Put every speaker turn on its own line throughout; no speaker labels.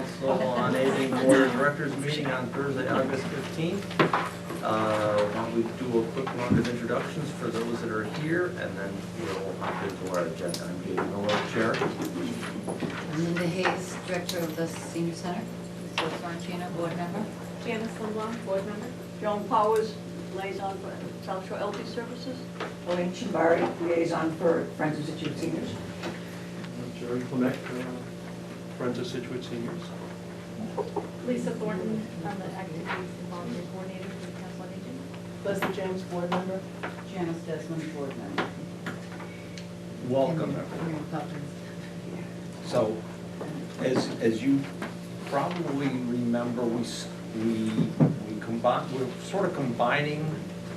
Council on Aging Board of Directors meeting on Thursday, August 15th. Why don't we do a quick round of introductions for those that are here, and then we'll hop into our agenda. I'm David Miller, Chair.
Linda Hayes, Director of the Senior Center. Lisa Sorrentino, Board Member.
Janice LeBlanc, Board Member.
Joan Powers, Liaison for South Shore Elder Services.
Elaine Chimbari, Liaison for Friends of Scituate Seniors.
Jerry Clement, Friends of Scituate Seniors.
Lisa Thornton, I'm the Activities and Volunteer Coordinator for the Council on Aging.
Leslie James, Board Member.
Janice Desmond, Board Member.
Welcome,
And
everyone.
Mary Poppins.
So, as you probably remember, we're sort of combining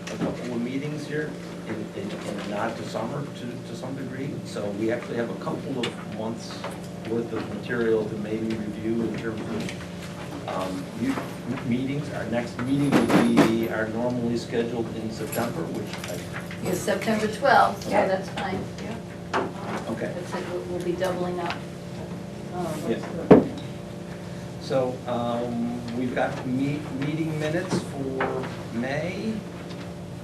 a couple of meetings here in a nod to summer to some degree. So we actually have a couple of months worth of material to maybe review in terms of meetings. Our next meeting will be our normally scheduled in September, which
It's September 12th, so
Yeah.
that's fine.
okay.
That's it, we'll be doubling up.
Yeah. So, we've got meeting minutes for May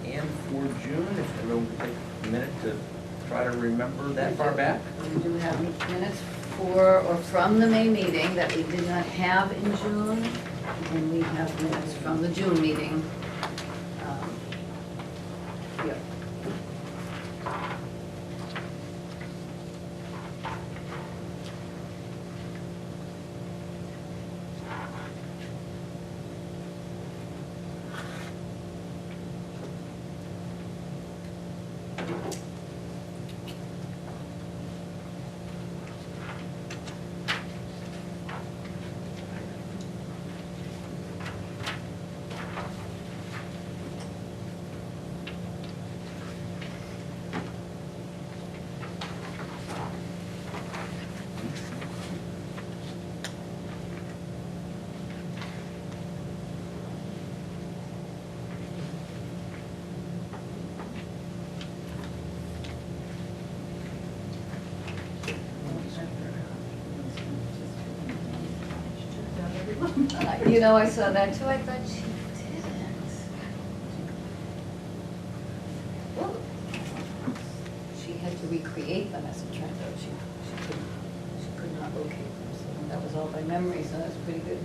and for June, if everyone could take a minute to try to remember that far back.
We do have minutes for, or from the May meeting that we did not have in June, and we have minutes from the June meeting. Yep. You know, I saw that too, I thought she didn't. Well, she had to recreate them, as it turned out, she could not locate them, so that was all by memory, so that's pretty good.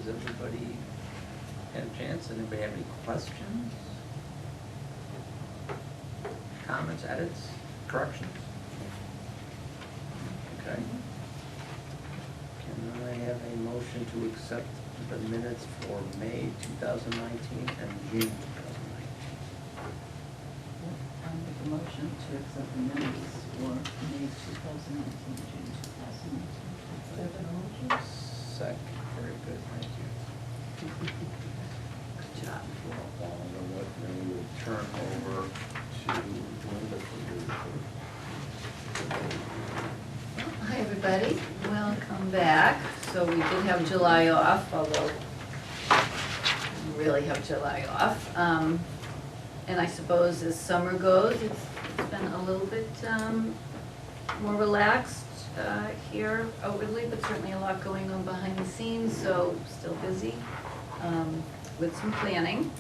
Has everybody had a chance? Anybody have any questions? Comments, edits, corrections? Okay. Can I have a motion to accept the minutes for May 2019 and June 2019?
I'll make a motion to accept the minutes for May 2019, June 2019.
Second, very good, thank you. Good job. Then we will turn over to Linda for your report.
Hi, everybody. Welcome back. So we did have July off, although we really have July off. And I suppose as summer goes, it's been a little bit more relaxed here outwardly, but certainly a lot going on behind the scenes, so still busy with some planning.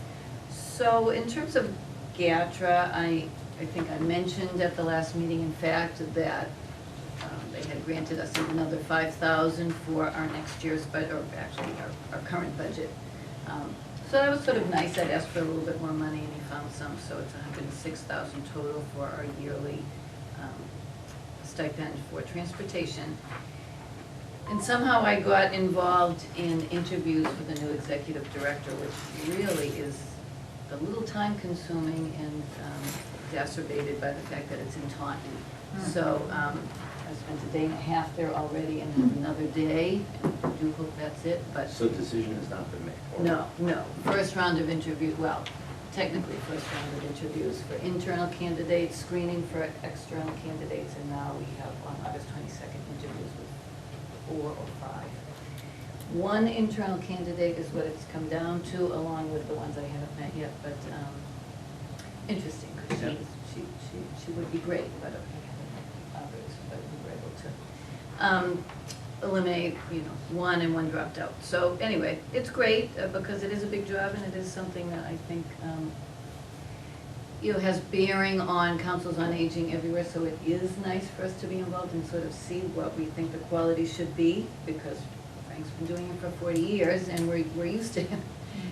So in terms of GATRA, I think I mentioned at the last meeting, in fact, that they had granted us another $5,000 for our next year's budget, or actually our current budget. So that was sort of nice. I'd asked for a little bit more money and he found some, so it's $106,000 total for our yearly stipend for transportation. And somehow I got involved in interviews with the new executive director, which really is a little time consuming and exacerbated by the fact that it's in Taunton. So I spent a day and a half there already and have another day, and I do hope that's it, but.
So decision has not been made? or-
No. First round of interviews, well, technically first round of interviews for internal candidates, screening for external candidates, and now we have on August 22nd interviews with 4 or 5. One internal candidate is what it's come down to, along with the ones I haven't met yet, but interesting, because
Yeah.
she would be great, but others, but we were able to eliminate, one and one dropped out. So anyway, it's great because it is a big job and it is something that I think, has bearing on councils on aging everywhere. So it is nice for us to be involved and sort of see what we think the quality should be, because Frank's been doing it for 40 years and we're used to him,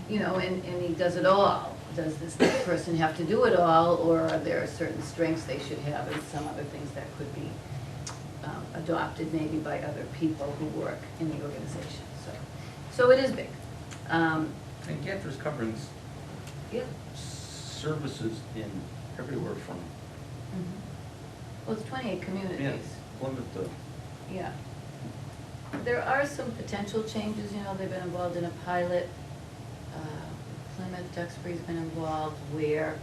and he does it all. Does this next person have to do it all, or are there certain strengths they should have and some other things that could be adopted maybe by other people who work in the organization? So it is big.
And GATRA's covering
Yeah.
services in everywhere from
Well, it's 28 communities.
Plymouth to,
Yeah. There are some potential changes, they've been involved in a pilot. Plymouth, Duxbury's been involved, where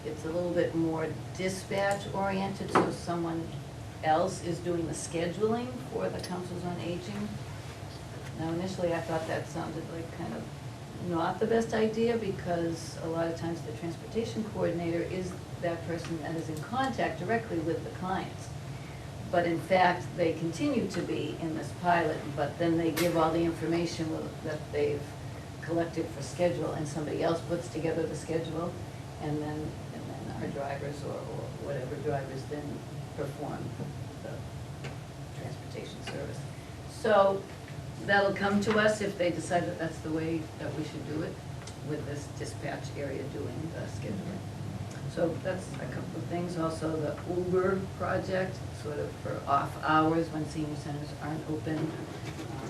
it's a little bit more dispatch oriented, so someone else is doing the scheduling for the councils on aging. Now initially I thought that sounded like kind of not the best idea, because a lot of times the transportation coordinator is that person that is in contact directly with the clients. But in fact, they continue to be in this pilot, but then they give all the information that they've collected for schedule, and somebody else puts together the schedule, and then our drivers or whatever drivers then perform the transportation service. So that'll come to us if they decide that that's the way that we should do it, with this dispatch area doing the scheduling. So that's a couple of things. Also, the Uber project, sort of for off hours when senior centers aren't open.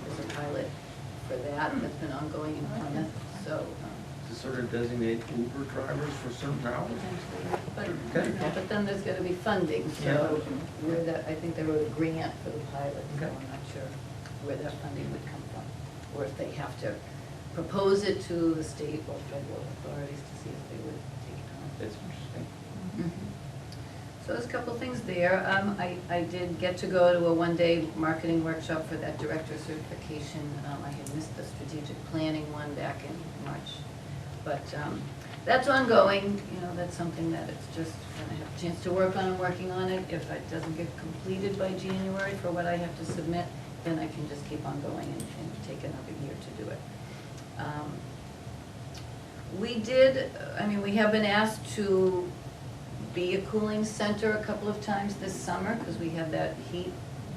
There's a pilot for that that's been ongoing in Plymouth, so.
to sort of designate Uber drivers for certain hours?
Potentially, but then there's gotta be funding, so I think there was a grant for the pilot, so
Okay.
I'm not sure where that funding would come from. Or if they have to propose it to the state or federal authorities to see if they would take it on.
That's interesting.
So there's a couple of things there. I did get to go to a one-day marketing workshop for that director certification. I had missed the strategic planning one back in March. But that's ongoing, that's something that it's just when I have a chance to work on. I'm working on it. If it doesn't get completed by January for what I have to submit, then I can just keep on going and take another year to do it. We have been asked to be a cooling center a couple of times this summer, because we had that heat,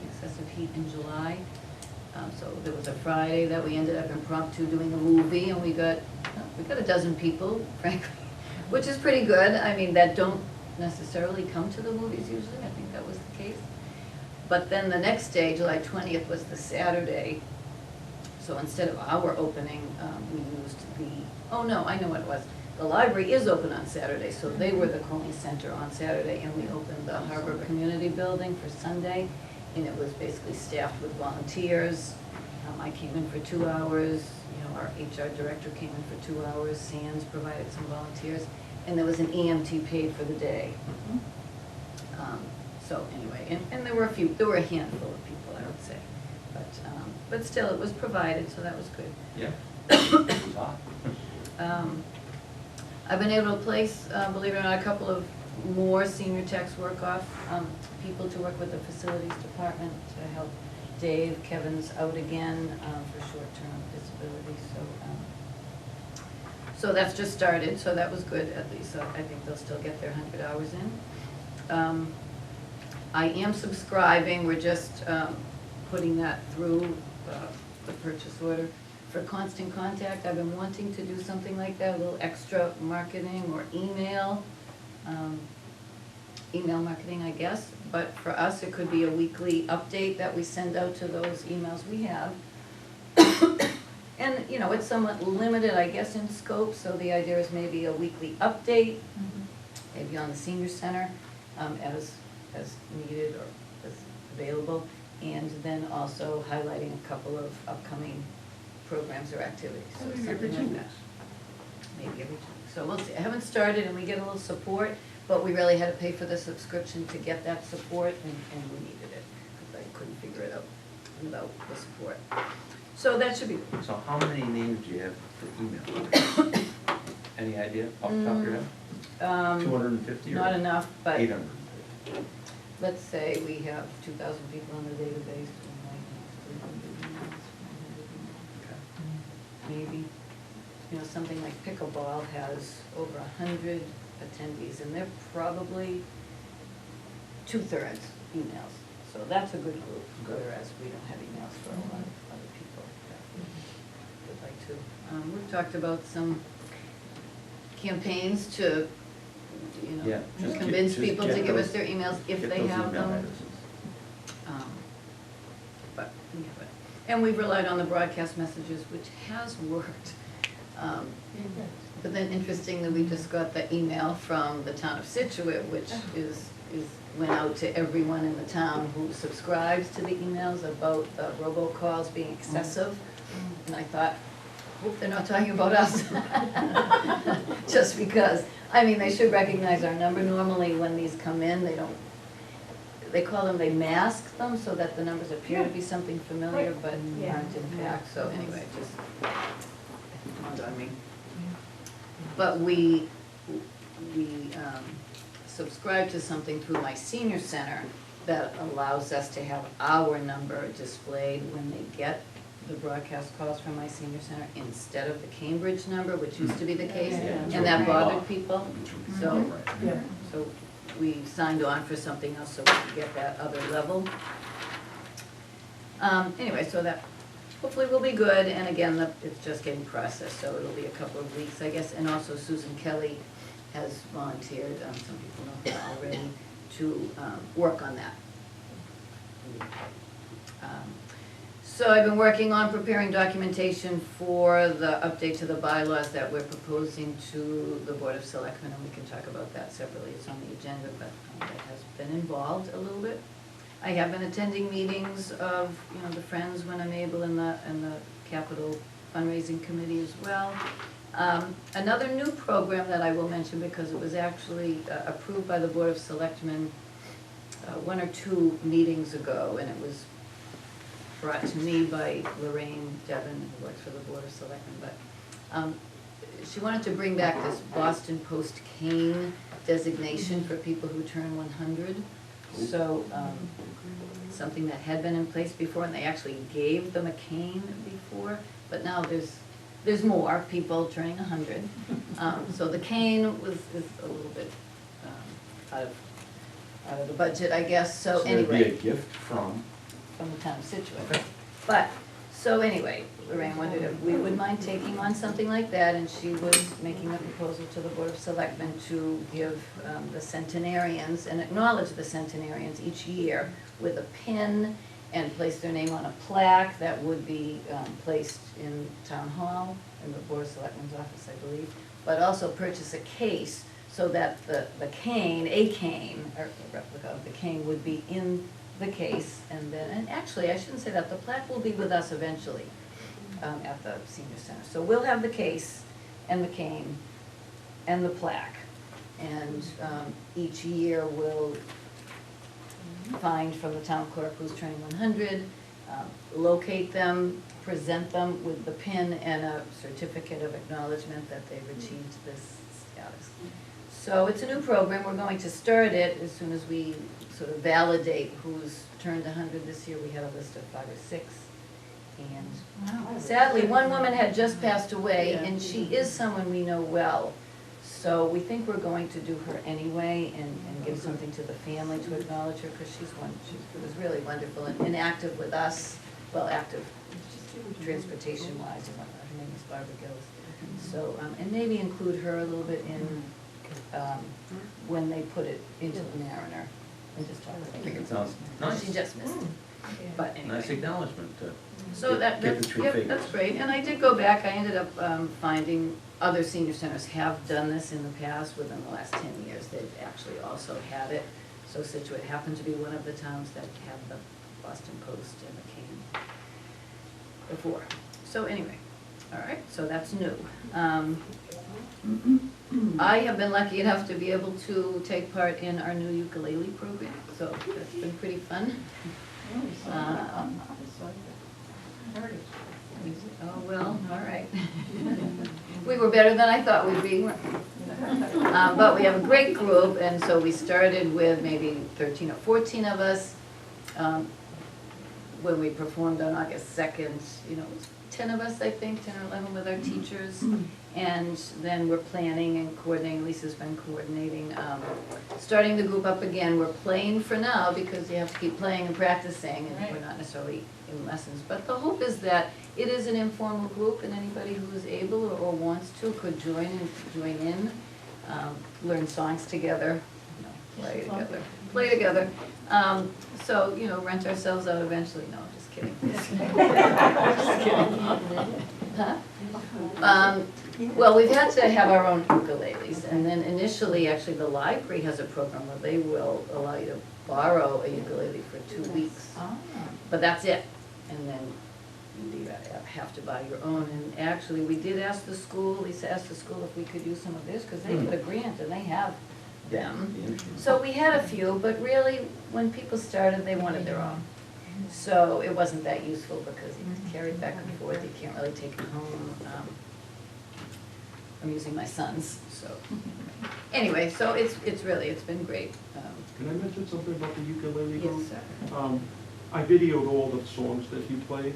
excessive heat in July. So there was a Friday that we ended up impromptu doing a movie, and we got a dozen people, frankly, which is pretty good. I mean, that don't necessarily come to the movies usually, I think that was the case. But then the next day, July 20th, was the Saturday. So instead of our opening, we used oh no, I know what it was. The library is open on Saturday, so they were the Coney Center on Saturday, and we opened the Harbor Community Building for Sunday, and it was basically staffed with volunteers. I came in for 2 hours, our HR director came in for 2 hours, Sands provided some volunteers, and there was an EMT paid for the day. So anyway, and there were a handful of people, I would say, but still, it was provided, so that was good.
Yeah. It was hot.
I've been able to place, believe it or not, a couple of more senior techs work-off people to work with the facilities department to help Dave. Kevin's out again for short-term disability, so that's just started, so that was good at least. So I think they'll still get their 100 hours in. I am subscribing, we're just putting that through the purchase order for Constant Contact. I've been wanting to do something like that, a little extra marketing or email marketing, I guess. But for us, it could be a weekly update that we send out to those emails we have. And, it's somewhat limited, I guess, in scope, so the idea is maybe a weekly update, maybe on the senior center, as needed or as available, and then also highlighting a couple of upcoming programs or activities. So
Maybe
something
every 2
like
weeks.
that. Maybe every 2 weeks. So we'll see. I haven't started, and we get a little support, but we really had to pay for the subscription to get that support, and we needed it, because I couldn't figure it out without the support. So that should be good.
So how many names do you have for email? Any idea off the top of your head? 250 or?
Not enough, but
800?
let's say we have 2,000 people on the database, we might have 300 emails, 400 emails, maybe. Something like pickleball has over 100 attendees, and they're probably 2/3 emails. So that's a good group, whereas we don't have emails for a lot of other people that would like to. We've talked about some campaigns to,
Yeah, just
convince
just
people
get
to give us
those-
their emails if
get
they
those
have
email
them.
addresses.
But we have it. And we've relied on the broadcast messages, which has worked. But then interestingly, we just got the email from the town of Scituate, which went out to everyone in the town who subscribes to the emails about the robocalls being excessive. And I thought, hope they're not talking about us. Just because, they should recognize our number. Normally, when these come in, they mask them so that the numbers appear to be something familiar, but
Yeah.
aren't in fact. So anyway, it just dawned on me. But we subscribe to something through my senior center that allows us to have our number displayed when they get the broadcast calls from my senior center instead of the Cambridge number, which used to be the case,
Yeah.
and that bothered people. So,
Yeah.
so we signed on for something else so we could get that other level. Anyway, so that hopefully will be good, and again, it's just getting processed, so it'll be a couple of weeks, I guess. And also Susan Kelly has volunteered, some people know her already, to work on that. So I've been working on preparing documentation for the update to the bylaws that we're proposing to the Board of Selectmen, and we can talk about that separately. It's on the agenda, but that has been involved a little bit. I have been attending meetings of, the Friends when I'm able, and the Capital Fundraising Committee as well. Another new program that I will mention, because it was actually approved by the Board of Selectmen 1 or 2 meetings ago, and it was brought to me by Lorraine Devon, who works for the Board of Selectmen, but she wanted to bring back this Boston Post cane designation for people who turn 100. So, something that had been in place before, and they actually gave them a cane before, but now there's more people turning 100. So the cane is a little bit out of the budget, I guess, so
So there'd be a
anyway,
gift from,
from the town of Scituate.
okay.
But, so anyway, Lorraine wondered if we would mind taking on something like that, and she was making a proposal to the Board of Selectmen to give the centenarians, and acknowledge the centenarians each year with a pin, and place their name on a plaque that would be placed in Town Hall, in the Board of Selectmen's office, I believe, but also purchase a case so that the cane, a cane, or a replica of the cane would be in the case, and then, and actually, I shouldn't say that, the plaque will be with us eventually at the senior center. So we'll have the case and the cane and the plaque, and each year we'll find from the town clerk who's turning 100, locate them, present them with the pin and a certificate of acknowledgement that they've achieved this status. So it's a new program, we're going to start it as soon as we sort of validate who's turned 100 this year. We had a list of 5 or 6. And sadly, one woman had just passed away, and she is someone we know well. So we think we're going to do her anyway and give something to the family to acknowledge her, because she was really wonderful and active with us, well, active transportation-wise and whatnot. Her name is Barbara Gillis. So, and maybe include her a little bit in, when they put it into the Mariner, and just talk about
I think
it.
it sounds nice.
She just missed it, but anyway.
Nice acknowledgement to
So
get the three
yep,
figures.
that's great, and I did go back, I ended up finding other senior centers have done this in the past, within the last 10 years, they've actually also had it. So Scituate happened to be one of the towns that had the Boston Post and the cane before. So anyway, all right, so that's new. I have been lucky enough to be able to take part in our new ukulele program, so that's been pretty fun. Oh, well, all right. We were better than I thought we'd be. But we have a great group, and so we started with maybe 13 or 14 of us. When we performed on August 2nd, you know, it was 10 of us, I think, 10 or 11 with our teachers. And then we're planning and coordinating, Lisa's been coordinating, starting the group up again. We're playing for now because you have to keep playing and practicing, and we're not necessarily in lessons. But the hope is that it is an informal group, and anybody who is able or wants to could join in, learn songs together, you know, play together. So, you know, rent ourselves out eventually. No, just kidding. Just kidding. Huh? Well, we've had to have our own ukuleles, and then initially, actually, the library has a program where they will allow you to borrow a ukulele for 2 weeks. But that's it, and then you have to buy your own. And actually, we did ask the school, Lisa asked the school if we could use some of theirs, because they get a grant and they have them. So we had a few, but really, when people started, they wanted their own. So it wasn't that useful because you carry it back and forth, you can't really take it home. I'm using my son's, so. Anyway, so it's been great.
Can I mention something about the ukulele group?
Yes, sir.
I videoed all the songs that you play,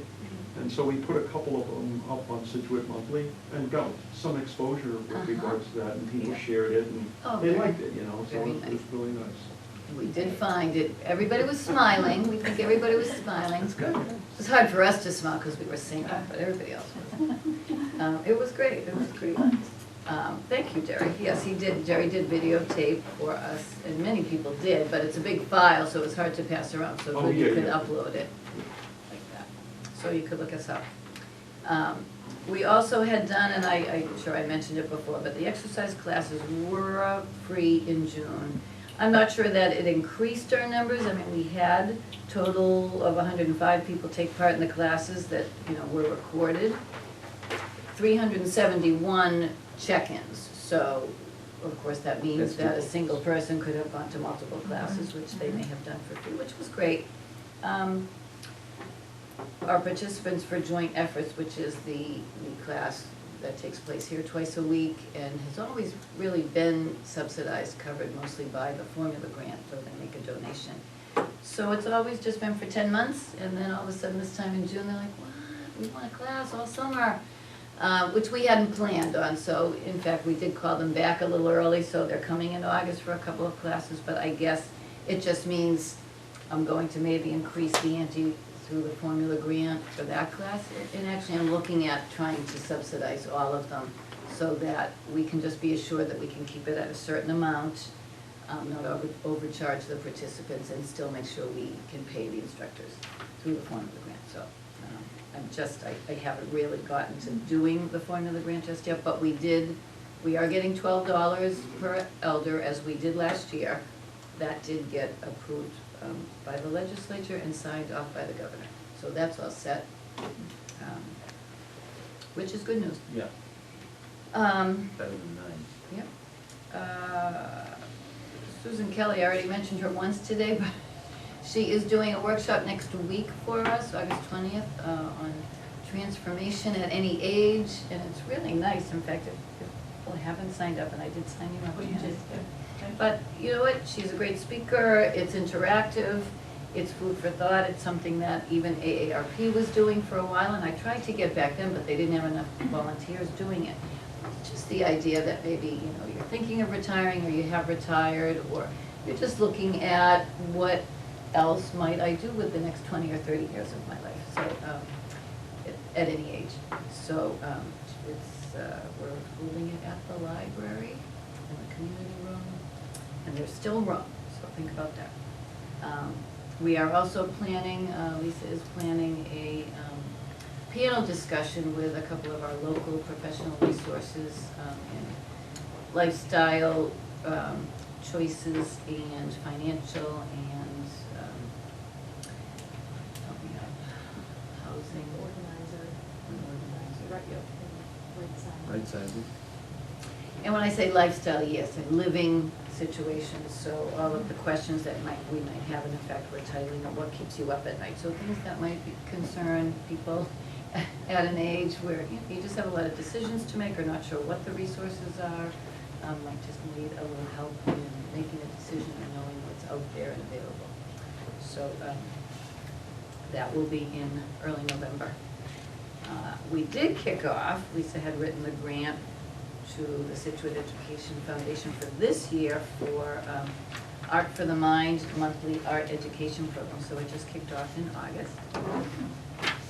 and so we put a couple of them up on Scituate Monthly and got some exposure with regards to that, and people
Yeah.
shared it, and
Oh,
they
very-
liked it, you know, so
very
it was
nice.
really nice.
We did find it, everybody was smiling, we think everybody was smiling.
That's good.
It was hard for us to smile because we were singing, but everybody else was. It was great, it was great. Thank you, Jerry. Yes, Jerry did videotape for us, and many people did, but it's a big file, so it's hard to pass around, so
Oh,
good you
yeah,
could
yeah.
upload it like that. So you could look us up. We also had done, and I'm sure I mentioned it before, but the exercise classes were free in June. I'm not sure that it increased our numbers. I mean, we had total of 105 people take part in the classes that, you know, were recorded. 371 check-ins. So, of course, that means that a single person could have gone to multiple classes, which they may have done for free, which was great. Our participants for joint efforts, which is the class that takes place here twice a week and has always really been subsidized, covered mostly by the formula grant, so they make a donation. So it's always just been for 10 months, and then all of a sudden this time in June, they're like, what, we want a class all summer, which we hadn't planned on. So in fact, we did call them back a little early, so they're coming in August for a couple of classes, but I guess it just means I'm going to maybe increase the ante through the formula grant for that class. And actually, I'm looking at trying to subsidize all of them so that we can just be assured that we can keep it at a certain amount, not overcharge the participants, and still make sure we can pay the instructors through the formula grant. So I haven't really gotten to doing the formula grant just yet, but we are getting $12 per elder as we did last year. That did get approved by the legislature and signed off by the governor. So that's all set, which is good news.
Yeah,
Um,
better than 9.
Yep. Susan Kelly, I already mentioned her once today, but she is doing a workshop next week for us, August 20th, on transformation at any age, and it's really nice. In fact, if people haven't signed up, and I did sign you up.
Well, you
Janet.
did, yeah. Thank you.
But you know what, she's a great speaker, it's interactive, it's food for thought, it's something that even AARP was doing for a while, and I tried to get back then, but they didn't have enough volunteers doing it. Just the idea that maybe, you know, you're thinking of retiring, or you have retired, or you're just looking at what else might I do with the next 20 or 30 years of my life, so, at any age. So, we're holding it at the library, in the community room, and there's still room, so think about that. We are also planning, Lisa is planning a panel discussion with a couple of our local professional resources in lifestyle choices and financial and help me out, housing.
Organizer.
Right, yep.
Right sizes.
And when I say lifestyle, yes, and living situations, so all of the questions that we might have, in effect, we're titling it, what keeps you up at night? So things that might concern people at an age where you just have a lot of decisions to make, or not sure what the resources are, might just need a little help in making a decision and knowing what's out there and available. So that will be in early November. We did kick off, Lisa had written the grant to the Scituate Education Foundation for this year for Art for the Mind monthly art education program. So it just kicked off in August,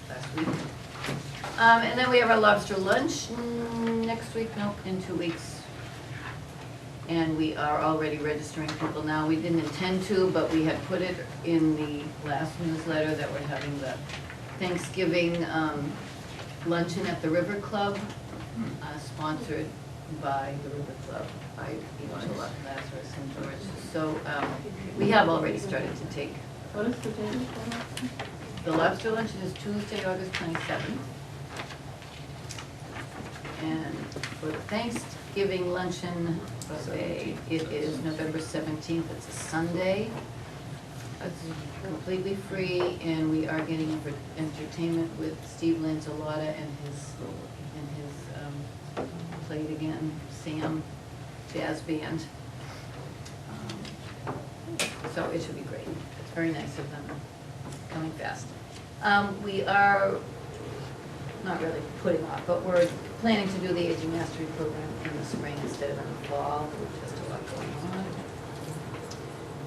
last week. And then we have our lobster lunch next week, nope, in 2 weeks. And we are already registering people now. We didn't intend to, but we had put it in the last newsletter that we're having the Thanksgiving luncheon at the River Club, sponsored by the River Club, by Angela, Lazarus, and George. So we have already started to take.
What is the date for that?
The lobster luncheon is Tuesday, August 27th. And for the Thanksgiving luncheon buffet, it is November 17th, it's a Sunday. It's completely free, and we are getting entertainment with Steve Lanzalotta and his Played Again, Sam Jazz Band. So it should be great. It's very nice of them, coming fast. We are not really putting off, but we're planning to do the Aging Mastery Program in the spring instead of in the fall. There's just a lot going on.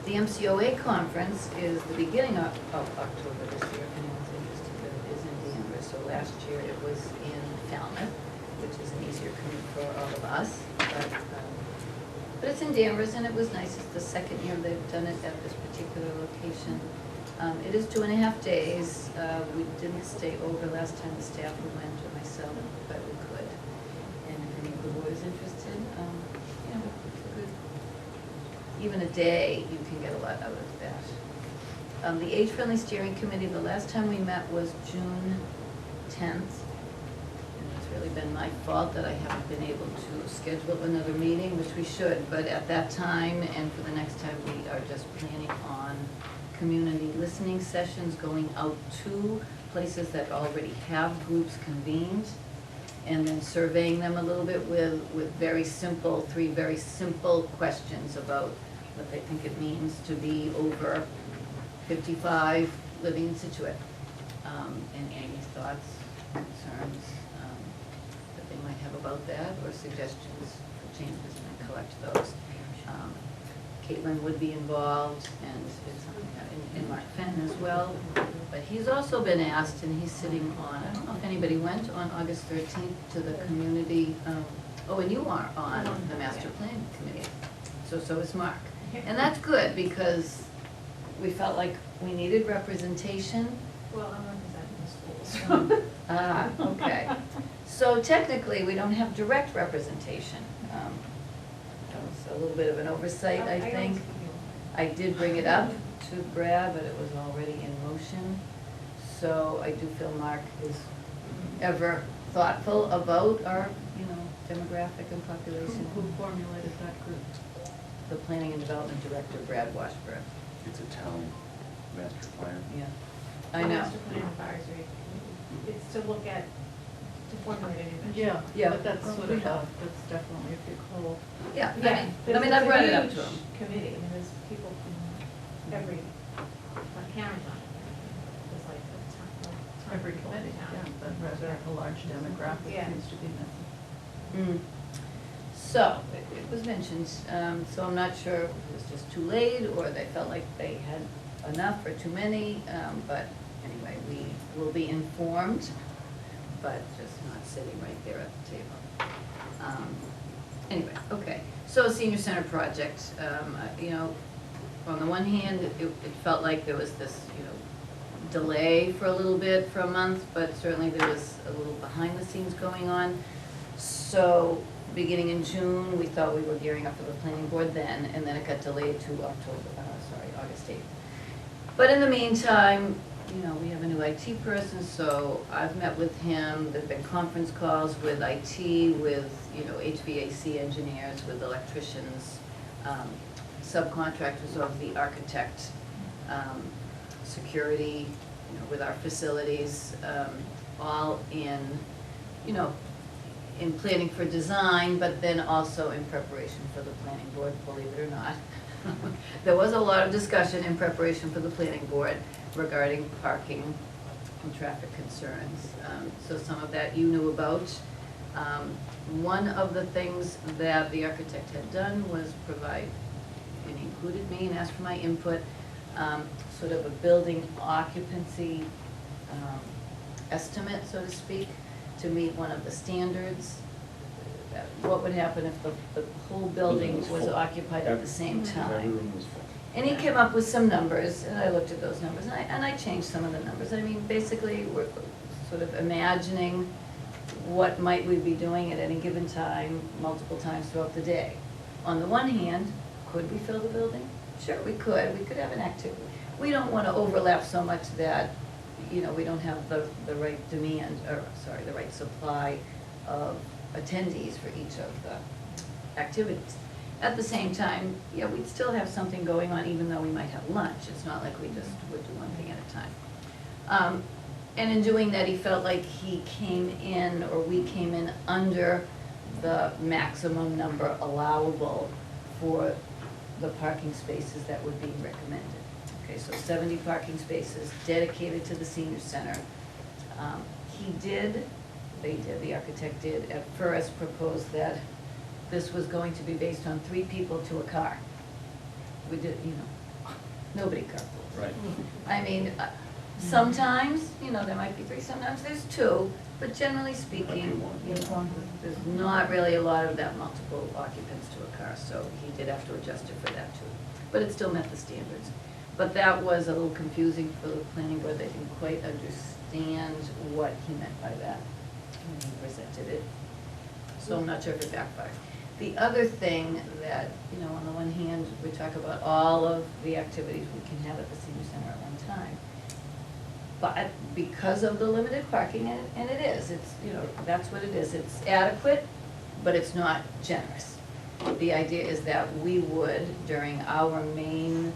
The MCOA conference is the beginning of October this year, if anyone's interested, but it is in Danvers. So last year it was in Falmouth, which is an easier commute for all of us. But it's in Danvers, and it was nice. It's the second year they've done it at this particular location. It is 2.5 days. We didn't stay over last time. The staff we went, or myself, but we could. And if any of the board is interested, you know, it's a good, even a day, you can get a lot out of that. The Age-Friendly Steering Committee, the last time we met was June 10th. It's really been my fault that I haven't been able to schedule another meeting, which we should, but at that time and for the next time, we are just planning on community listening sessions, going out to places that already have groups convened, and then surveying them a little bit with three very simple questions about what they think it means to be over 55 living in Scituate, and any thoughts, concerns that they might have about that, or suggestions for changes, and collect those. Caitlin would be involved, and and Mark Fenton as well. But he's also been asked, and he's sitting on, I don't know if anybody went on August 13th to the community, oh, and you are on the master plan committee. So is Mark. And that's good, because we felt like we needed representation.
Well, I'm representing the schools.
Ah, okay. So technically, we don't have direct representation. That was a little bit of an oversight, I think. I did bring it up to Brad, but it was already in motion. So I do feel Mark is ever thoughtful about our, demographic and population.
Who formulated that group?
The Planning and Development Director, Brad Washburn.
It's a town master plan.
Yeah, I know.
Master Plan Advisory, it's to look at, to formulate a new vision.
Yeah.
But that's what we have, that's definitely a big hole.
Yeah,
Yeah,
I brought it up to him.
It's a huge committee, I mean, there's people from every, like Karen's on it, there's like a ton of
Every
people in
committee,
town.
yeah, but rather a large demographic
Yeah.
needs to be met.
Mm. So, it was mentioned, so I'm not sure if it was just too late, or they felt like they had enough or too many, but anyway, we will be informed, but just not sitting right there at the table. Anyway, okay, so senior center project, on the one hand, it felt like there was this, delay for a little bit, for a month, but certainly there was a little behind the scenes going on. So, beginning in June, we thought we were gearing up for the planning board then, and then it got delayed to August 8th. But in the meantime, we have a new IT person, so I've met with him, there've been conference calls with IT, with, HVAC engineers, with electricians, subcontractors of the architect, security, with our facilities, all in, in planning for design, but then also in preparation for the planning board, believe it or not. There was a lot of discussion in preparation for the planning board regarding parking and traffic concerns. So some of that you knew about. One of the things that the architect had done was provide, and he included me and asked for my input, sort of a building occupancy estimate, so to speak, to meet one of the standards. What would happen if the whole building was
full.
occupied at the same
Every
time?
room was full.
And he came up with some numbers, and I looked at those numbers, and I changed some of the numbers. I mean, basically, we're sort of imagining what might we be doing at any given time, multiple times throughout the day. On the one hand, could we fill the building? Sure, we could have an activity. We don't want to overlap so much that, we don't have the right demand, or, sorry, the right supply of attendees for each of the activities. At the same time, we'd still have something going on even though we might have lunch. It's not like we just would do one thing at a time. And in doing that, he felt like he came in, or we came in under the maximum number allowable for the parking spaces that would be recommended. Okay, so 70 parking spaces dedicated to the senior center. The architect did at first propose that this was going to be based on 3 people to a car. We did, nobody carpools.
Right.
I mean, sometimes, there might be 3, sometimes there's 2, but generally speaking, there's not really a lot of that multiple occupants to a car, so he did have to adjust it for that too. But it still met the standards. But that was a little confusing for the planning board. They didn't quite understand what he meant by that when he presented it. So I'm not sure if it backfired. The other thing that, on the one hand, we talk about all of the activities we can have at the senior center at one time. But because of the limited parking, and it is, it's, that's what it is, it's adequate, but it's not generous. The idea is that we would, during our main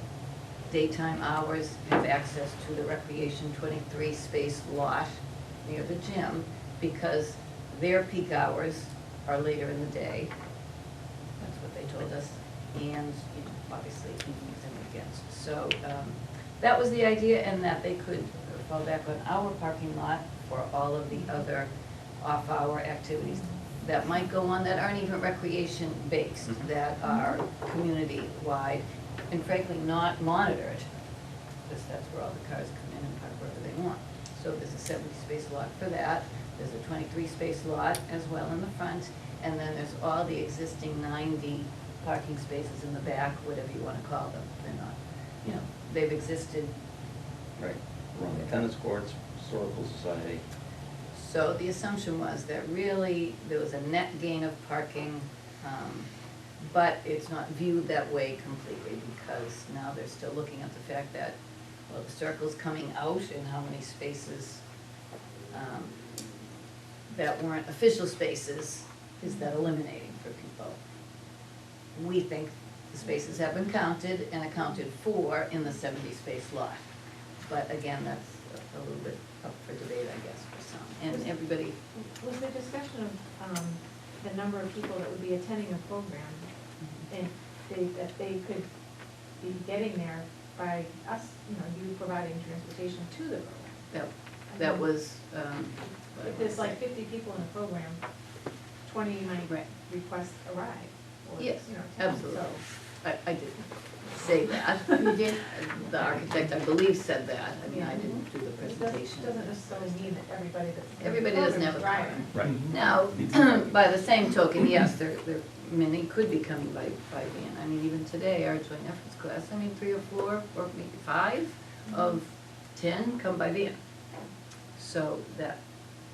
daytime hours, have access to the Recreation 23 space lot near the gym, because their peak hours are later in the day. That's what they told us, and, obviously evenings and weekends. So, that was the idea, and that they could fall back on our parking lot for all of the other off-hour activities that might go on that aren't even recreation-based, that are community-wide, and frankly, not monitored, because that's where all the cars come in and park wherever they want. So there's a 70-space lot for that, there's a 23-space lot as well in the front, and then there's all the existing 90 parking spaces in the back, whatever you wanna call them. They're not, you know, they've existed.
Right, along the tennis courts, historical society.
So the assumption was that really there was a net gain of parking, but it's not viewed that way completely, because now they're still looking at the fact that, well, the circle's coming out and how many spaces that weren't official spaces is that eliminating for people. We think the spaces have been counted and accounted for in the 70-space lot. But again, that's a little bit up for debate, I guess, for some. And everybody,
Was there discussion of the number of people that would be attending the program, and that they could be getting there by us, you know, you providing transportation to the program?
that was, what
If
I
there's
wanna
like
say.
50 people in the program, 20 might
Right.
request a ride, or,
Yes,
you know, 10,
absolutely.
so.
I did say that.
You did?
The architect, I believe, said that. I mean, I didn't do the
It
presentation.
doesn't necessarily mean that everybody that's in the
Everybody doesn't have
program
a
is
car.
driving.
Now, by the same token, yes, many could be coming by van. I mean, even today, our joint efforts class, I mean, 3 or 4, or maybe 5 of 10 come by van. So that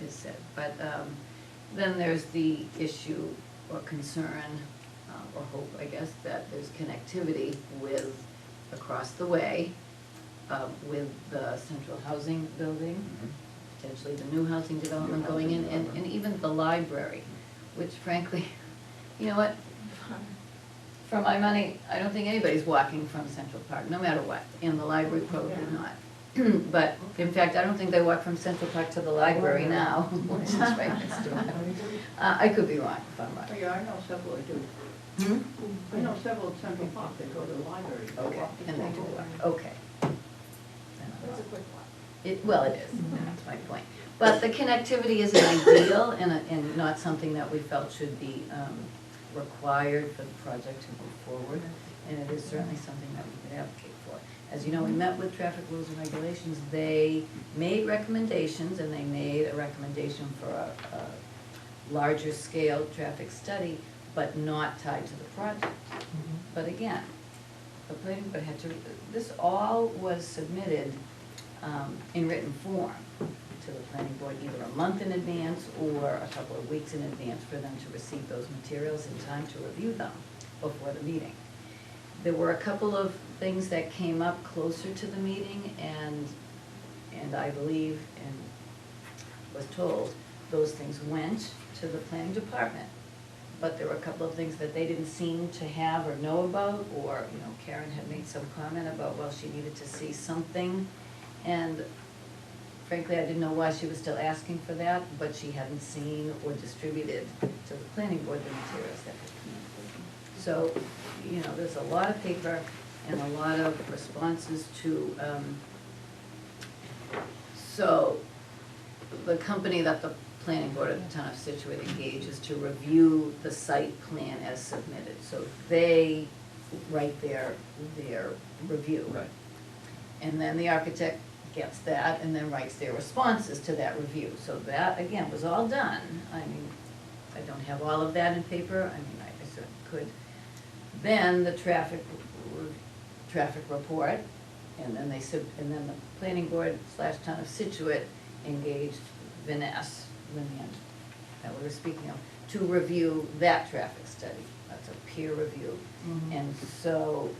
is said. But then there's the issue or concern, or hope, I guess, that there's connectivity with, across the way, with the central housing building, potentially the new housing development going in, and even the library, which frankly, you know what? For my money, I don't think anybody's walking from Central Park, no matter what, and the library probably not. But in fact, I don't think they walk from Central Park to the library now, which is right next to it. I could be wrong if I'm
Oh,
right.
yeah, I know several that do.
Hmm?
I know several at Central Park, they go to the library. They
Okay,
walk to
and they do
school.
walk, okay. Then I'm
It's a
wrong.
quick walk.
Well, it is, that's my point. But the connectivity isn't ideal and not something that we felt should be required for the project to move forward. And it is certainly something that we could advocate for. As you know, we met with traffic rules and regulations. They made recommendations, and they made a recommendation for a larger scale traffic study, but not tied to the project. But again, the planning board had to, this all was submitted in written form to the planning board, either a month in advance or a couple of weeks in advance for them to receive those materials in time to review them before the meeting. There were a couple of things that came up closer to the meeting, and I believe and was told those things went to the planning department. But there were a couple of things that they didn't seem to have or know about, or, you know, Karen had made some comment about, well, she needed to see something. And frankly, I didn't know why she was still asking for that, but she hadn't seen or distributed to the planning board the materials that had come in. So, you know, there's a lot of paper and a lot of responses to, so the company that the planning board of the town of Scituate engages to review the site plan as submitted. So they write their review.
Right.
And then the architect gets that and then writes their responses to that review. So that, again, was all done. I mean, I don't have all of that in paper, I mean, I certainly could. Then the traffic report, and then and then the planning board / town of Scituate engaged Vanessa, that we were speaking of, to review that traffic study. That's a peer review. And so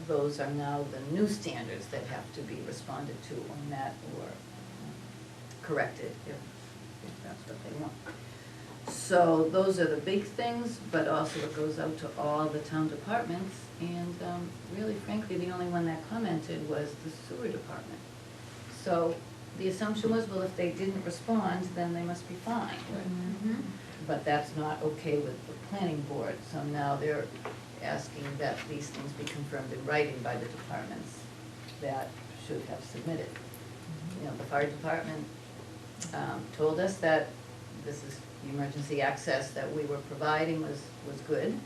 those are now the new standards that have to be responded to or met or corrected if that's what they want. So those are the big things, but also it goes out to all the town departments, and really frankly, the only one that commented was the sewer department. So the assumption was, well, if they didn't respond, then they must be fine. But that's not okay with the planning board, so now they're asking that these things be confirmed in writing by the departments that should have submitted. You know, the fire department told us that this is the emergency access that we were providing was good,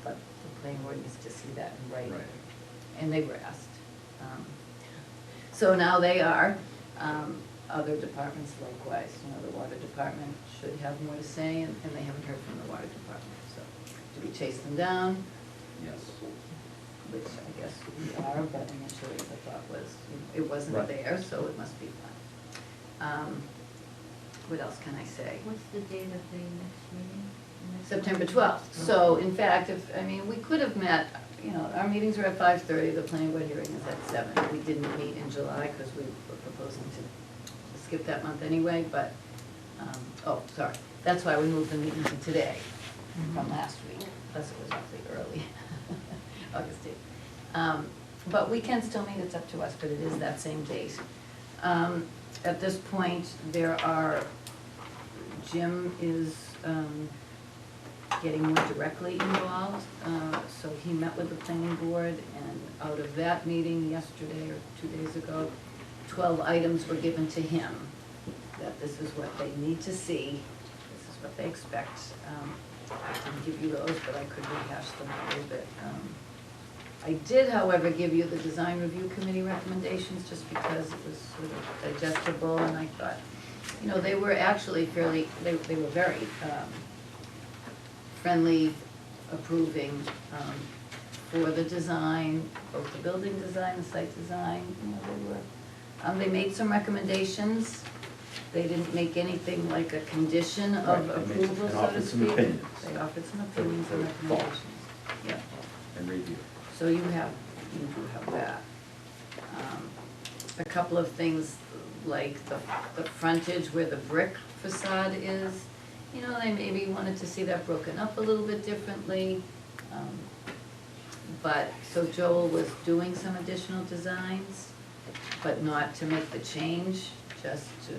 but the planning board needs to see that in writing.
Right.
and they were asked. So now they are. Other departments likewise, you know, the water department should have more to say, and they haven't heard from the water department, so. Do we chase them down?
Yes.
Which I guess we are, but initially the thought was, you know, it wasn't
Right.
there, so it must be fine. What else can I say?
What's the date of the next meeting?
September 12th. So in fact, we could have met, you know, our meetings are at 5:30, the planning board hearing is at 7. We didn't meet in July because we were proposing to skip that month anyway, but, sorry. That's why we moved the meeting to today from last week, plus it was awfully early, August 8th. But we can still meet, it's up to us, but it is that same date. At this point, Jim is getting more directly involved, so he met with the planning board, and out of that meeting yesterday or 2 days ago, 12 items were given to him, that this is what they need to see, this is what they expect. I didn't give you those, but I could rehash them a little bit. I did, however, give you the design review committee recommendations, just because it was sort of digestible, and I thought, you know, they were actually fairly, they were very friendly, approving for the design, both the building design, the site design, you know, they made some recommendations. They didn't make anything like a condition of
Right, they made
approval,
some-
so to
offered some
speak.
opinions.
They offered some opinions and
Thoughts.
recommendations, yeah.
And review.
So you do have that. A couple of things like the frontage where the brick facade is, you know, they maybe wanted to see that broken up a little bit differently. But, so Joel was doing some additional designs, but not to make the change, just to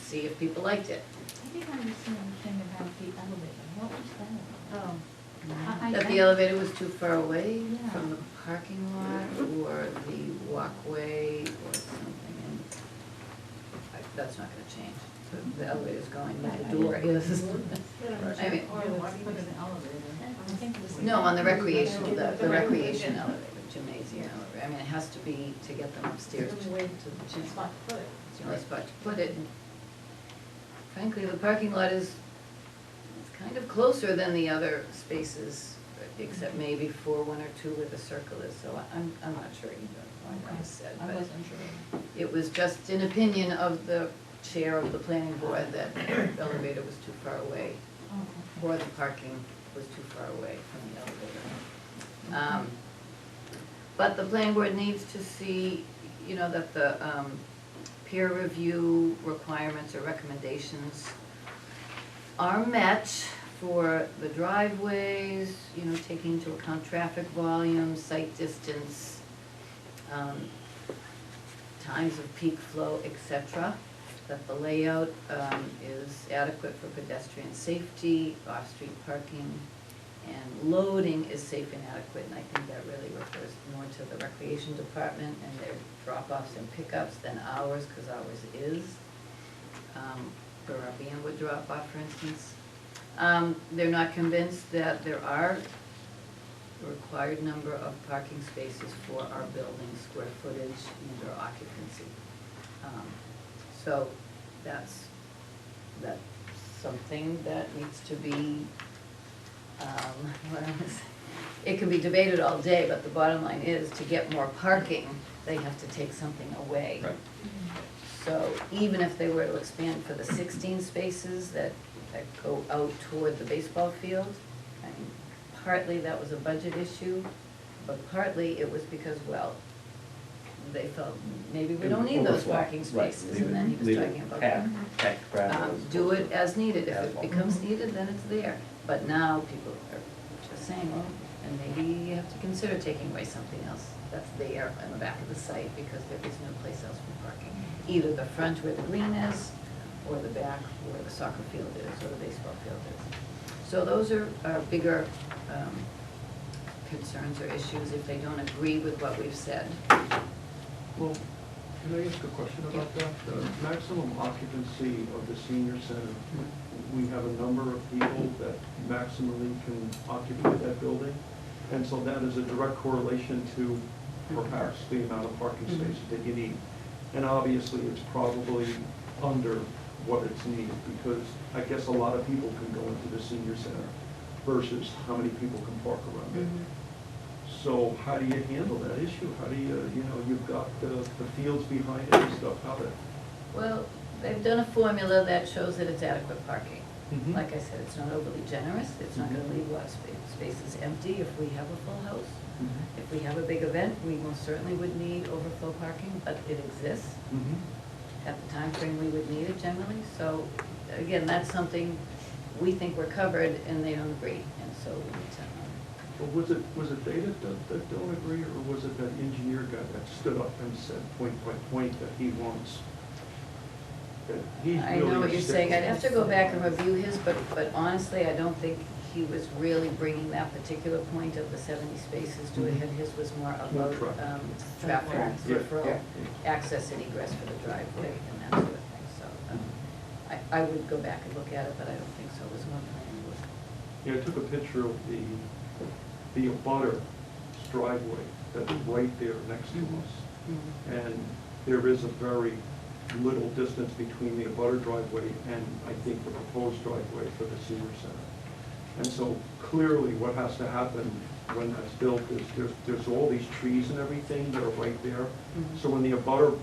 see if people liked it.
I didn't understand the thing about the elevator, what was that?
Oh,
That the elevator was too far away
Yeah.
from the parking lot or the walkway or something, and that's not gonna change. The elevator's going where the door is. I mean,
or let's put an elevator.
I think it was.
no, on the recreation, the recreation elevator, gymnasium elevator. I mean, it has to be to get them upstairs to the gym.
Spot to put it.
It's the only spot to put it. And frankly, the parking lot is, it's kind of closer than the other spaces, except maybe for one or two where the circle is, so I'm not sure either, like I said,
I
but
wasn't sure.
it was just an opinion of the chair of the planning board that the elevator was too far away,
Oh, okay.
or the parking was too far away from the elevator. But the planning board needs to see, you know, that the peer review requirements or recommendations are met for the driveways, you know, taking into account traffic volume, site distance, times of peak flow, etc. That the layout is adequate for pedestrian safety, off-street parking, and loading is safe and adequate, and I think that really refers more to the recreation department and their drop-offs and pickups than ours, because ours is. For our Beanwood drop-off, for instance. They're not convinced that there are a required number of parking spaces for our building, square footage, and or occupancy. So that's something that needs to be, it can be debated all day, but the bottom line is, to get more parking, they have to take something away.
Right.
So even if they were to expand for the 16 spaces that go out toward the baseball field, I mean, partly that was a budget issue, but partly it was because, well, they felt maybe we don't need those parking spaces, and then he was talking about do it as needed. If it becomes needed, then it's there. But now people are just saying, well, and maybe you have to consider taking away something else that's there in the back of the site, because there is no place else for parking. Either the front where the green is, or the back where the soccer field is, or the baseball field is. So those are bigger concerns or issues if they don't agree with what we've said.
Well, can I ask a question about that? The maximum occupancy of the senior center, we have a number of people that maximally can occupy that building. And so that is a direct correlation to perhaps the amount of parking spaces that you need. And obviously, it's probably under what it's needed, because I guess a lot of people can go into the senior center versus how many people can park around it. So how do you handle that issue? How do you, you've got the fields behind it and stuff, how to?
Well, they've done a formula that shows that it's adequate parking.
Mhm.
Like I said, it's not overly generous, it's not gonna leave a lot of spaces empty if we have a full house.
Mhm.
If we have a big event, we most certainly would need overflow parking, but it exists.
Mhm.
At the time frame, we would need it generally, so, again, that's something we think we're covered, and they don't agree, and so we need to,
Well, was it they that don't agree, or was it that engineer guy that stood up and said point by point that he wants, that he's
I
really
know what you're saying, I'd have to go back and
review.
review his, but honestly, I don't think he was really bringing that particular point of the 70 spaces to a head. His was more
More
about
traffic.
traffic
Yeah,
referral,
yeah.
access and egress for the driveway and that sort of thing, so I would go back and look at it, but I don't think so, it was more planning board.
Yeah, I took a picture of the abutter driveway that's right there next to us. And there is a very little distance between the abutter driveway and I think the proposed driveway for the senior center. And so clearly what has to happen when that's built is there's all these trees and everything that are right there. So when the abutter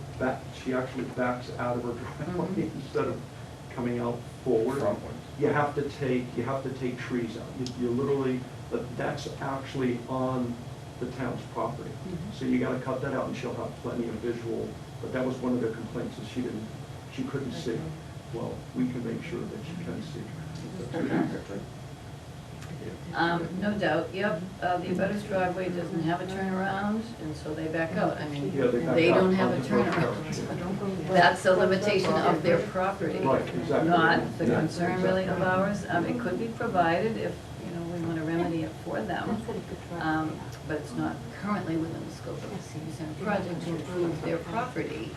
she actually backs out of her driveway instead of coming out forward.
Frontwards.
You have to take trees out. You literally, that's actually on the town's property. So you gotta cut that out, and she'll have plenty of visual, but that was one of their complaints, is she couldn't see. Well, we can make sure that she can see.
No doubt, yep, the abutters driveway doesn't have a turnaround, and so they back out, I mean,
Yeah, they back
they
out
don't have a
onto Brook
turnaround. That's a limitation of their property,
Right, exactly.
not the
Yeah,
concern really of
exactly.
ours. It could be provided if, we want to remedy it for them, but it's not currently within the scope of the senior center project to improve their property.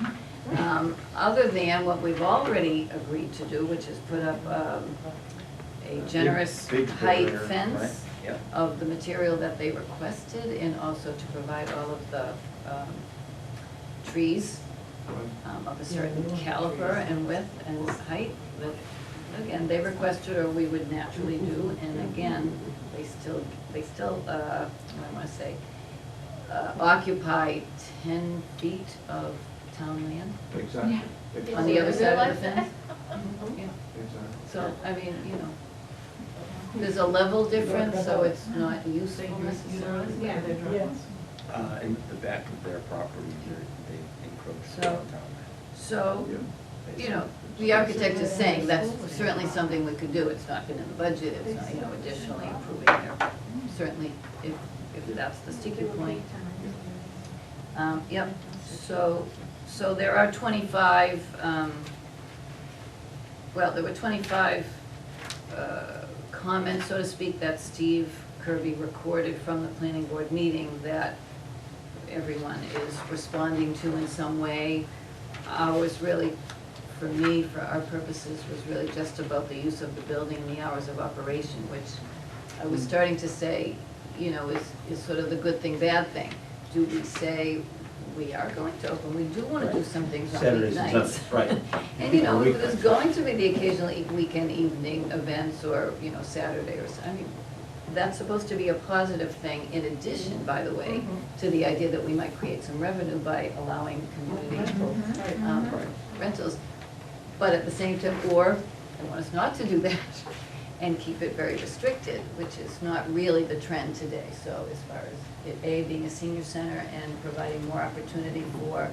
Other than what we've already agreed to do, which is put up a generous
Big
height
barrier,
fence
right? Yep.
of the material that they requested, and also to provide all of the trees of a certain caliper and width and height. But again, they requested, or we would naturally do, and again, they still, what do I want to say, occupy 10 feet of town land
Exactly.
on the other side of
Realize
the
that?
fence. Yeah.
Exactly.
So, I mean, there's a level difference, so it's not useful necessarily.
Yeah.
In the back of their property, they encroach
So-
on town.
So,
Yeah.
the architect is saying that's certainly something we could do. It's not been in the budget, it's not, additionally improving their, certainly, if that's the sticky point. Yep, so there are 25, there were 25 comments, so to speak, that Steve Kirby recorded from the planning board meeting that everyone is responding to in some way. Ours really, for me, for our purposes, was really just about the use of the building and the hours of operation, which I was starting to say, is sort of the good thing, bad thing. Do we say we are going to open, we do want to do some things on
Saturdays and
weeknights?
Sundays, right.
And, if there's going to be the occasional weekend evening events or, Saturday or, that's supposed to be a positive thing in addition, by the way, to the idea that we might create some revenue by allowing community rentals. But at the same time, or I want us not to do that and keep it very restricted, which is not really the trend today. So as far as it, A, being a senior center and providing more opportunity for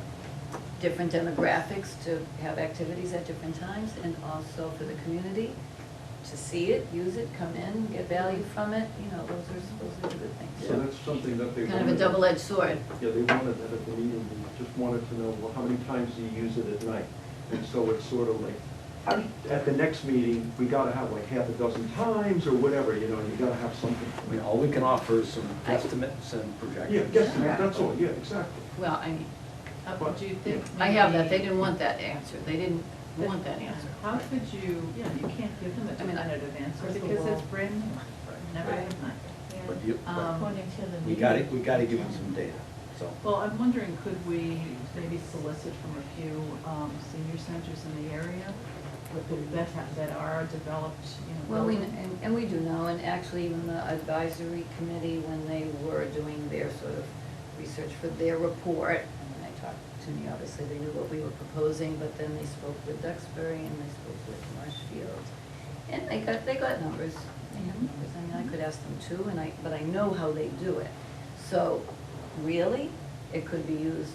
different demographics to have activities at different times, and also for the community to see it, use it, come in, get value from it, those are the good things.
So that's something that they wanted.
Kind of a double-edged sword.
Yeah, they wanted that at the meeting, they just wanted to know, well, how many times do you use it at night? And so it's sort of like, at the next meeting, we gotta have like half a dozen times or whatever, you gotta have something.
I mean, all we can offer is some estimates and projections.
Yeah, yes, that's all, yeah, exactly.
Well,
But-
Do you think?
I have that, they
maybe-
didn't want that answer, they didn't want that answer.
How could you can't give them a
I mean,
definitive answer
first of
because
all-
it's brand new, never
Right.
had that.
But
According to the
We gotta give them some data, so.
Well, I'm wondering, could we maybe solicit from a few senior centers in the area that are developed, you know?
Well,
buildings?
and we do know, and actually even the advisory committee, when they were doing their sort of research for their report, and when they talked to me, obviously they knew what we were proposing, but then they spoke with Duxbury and they spoke with Marshfield. And they got numbers, they have numbers, I mean, I could ask them too, but I know how they do it. So, really, it could be used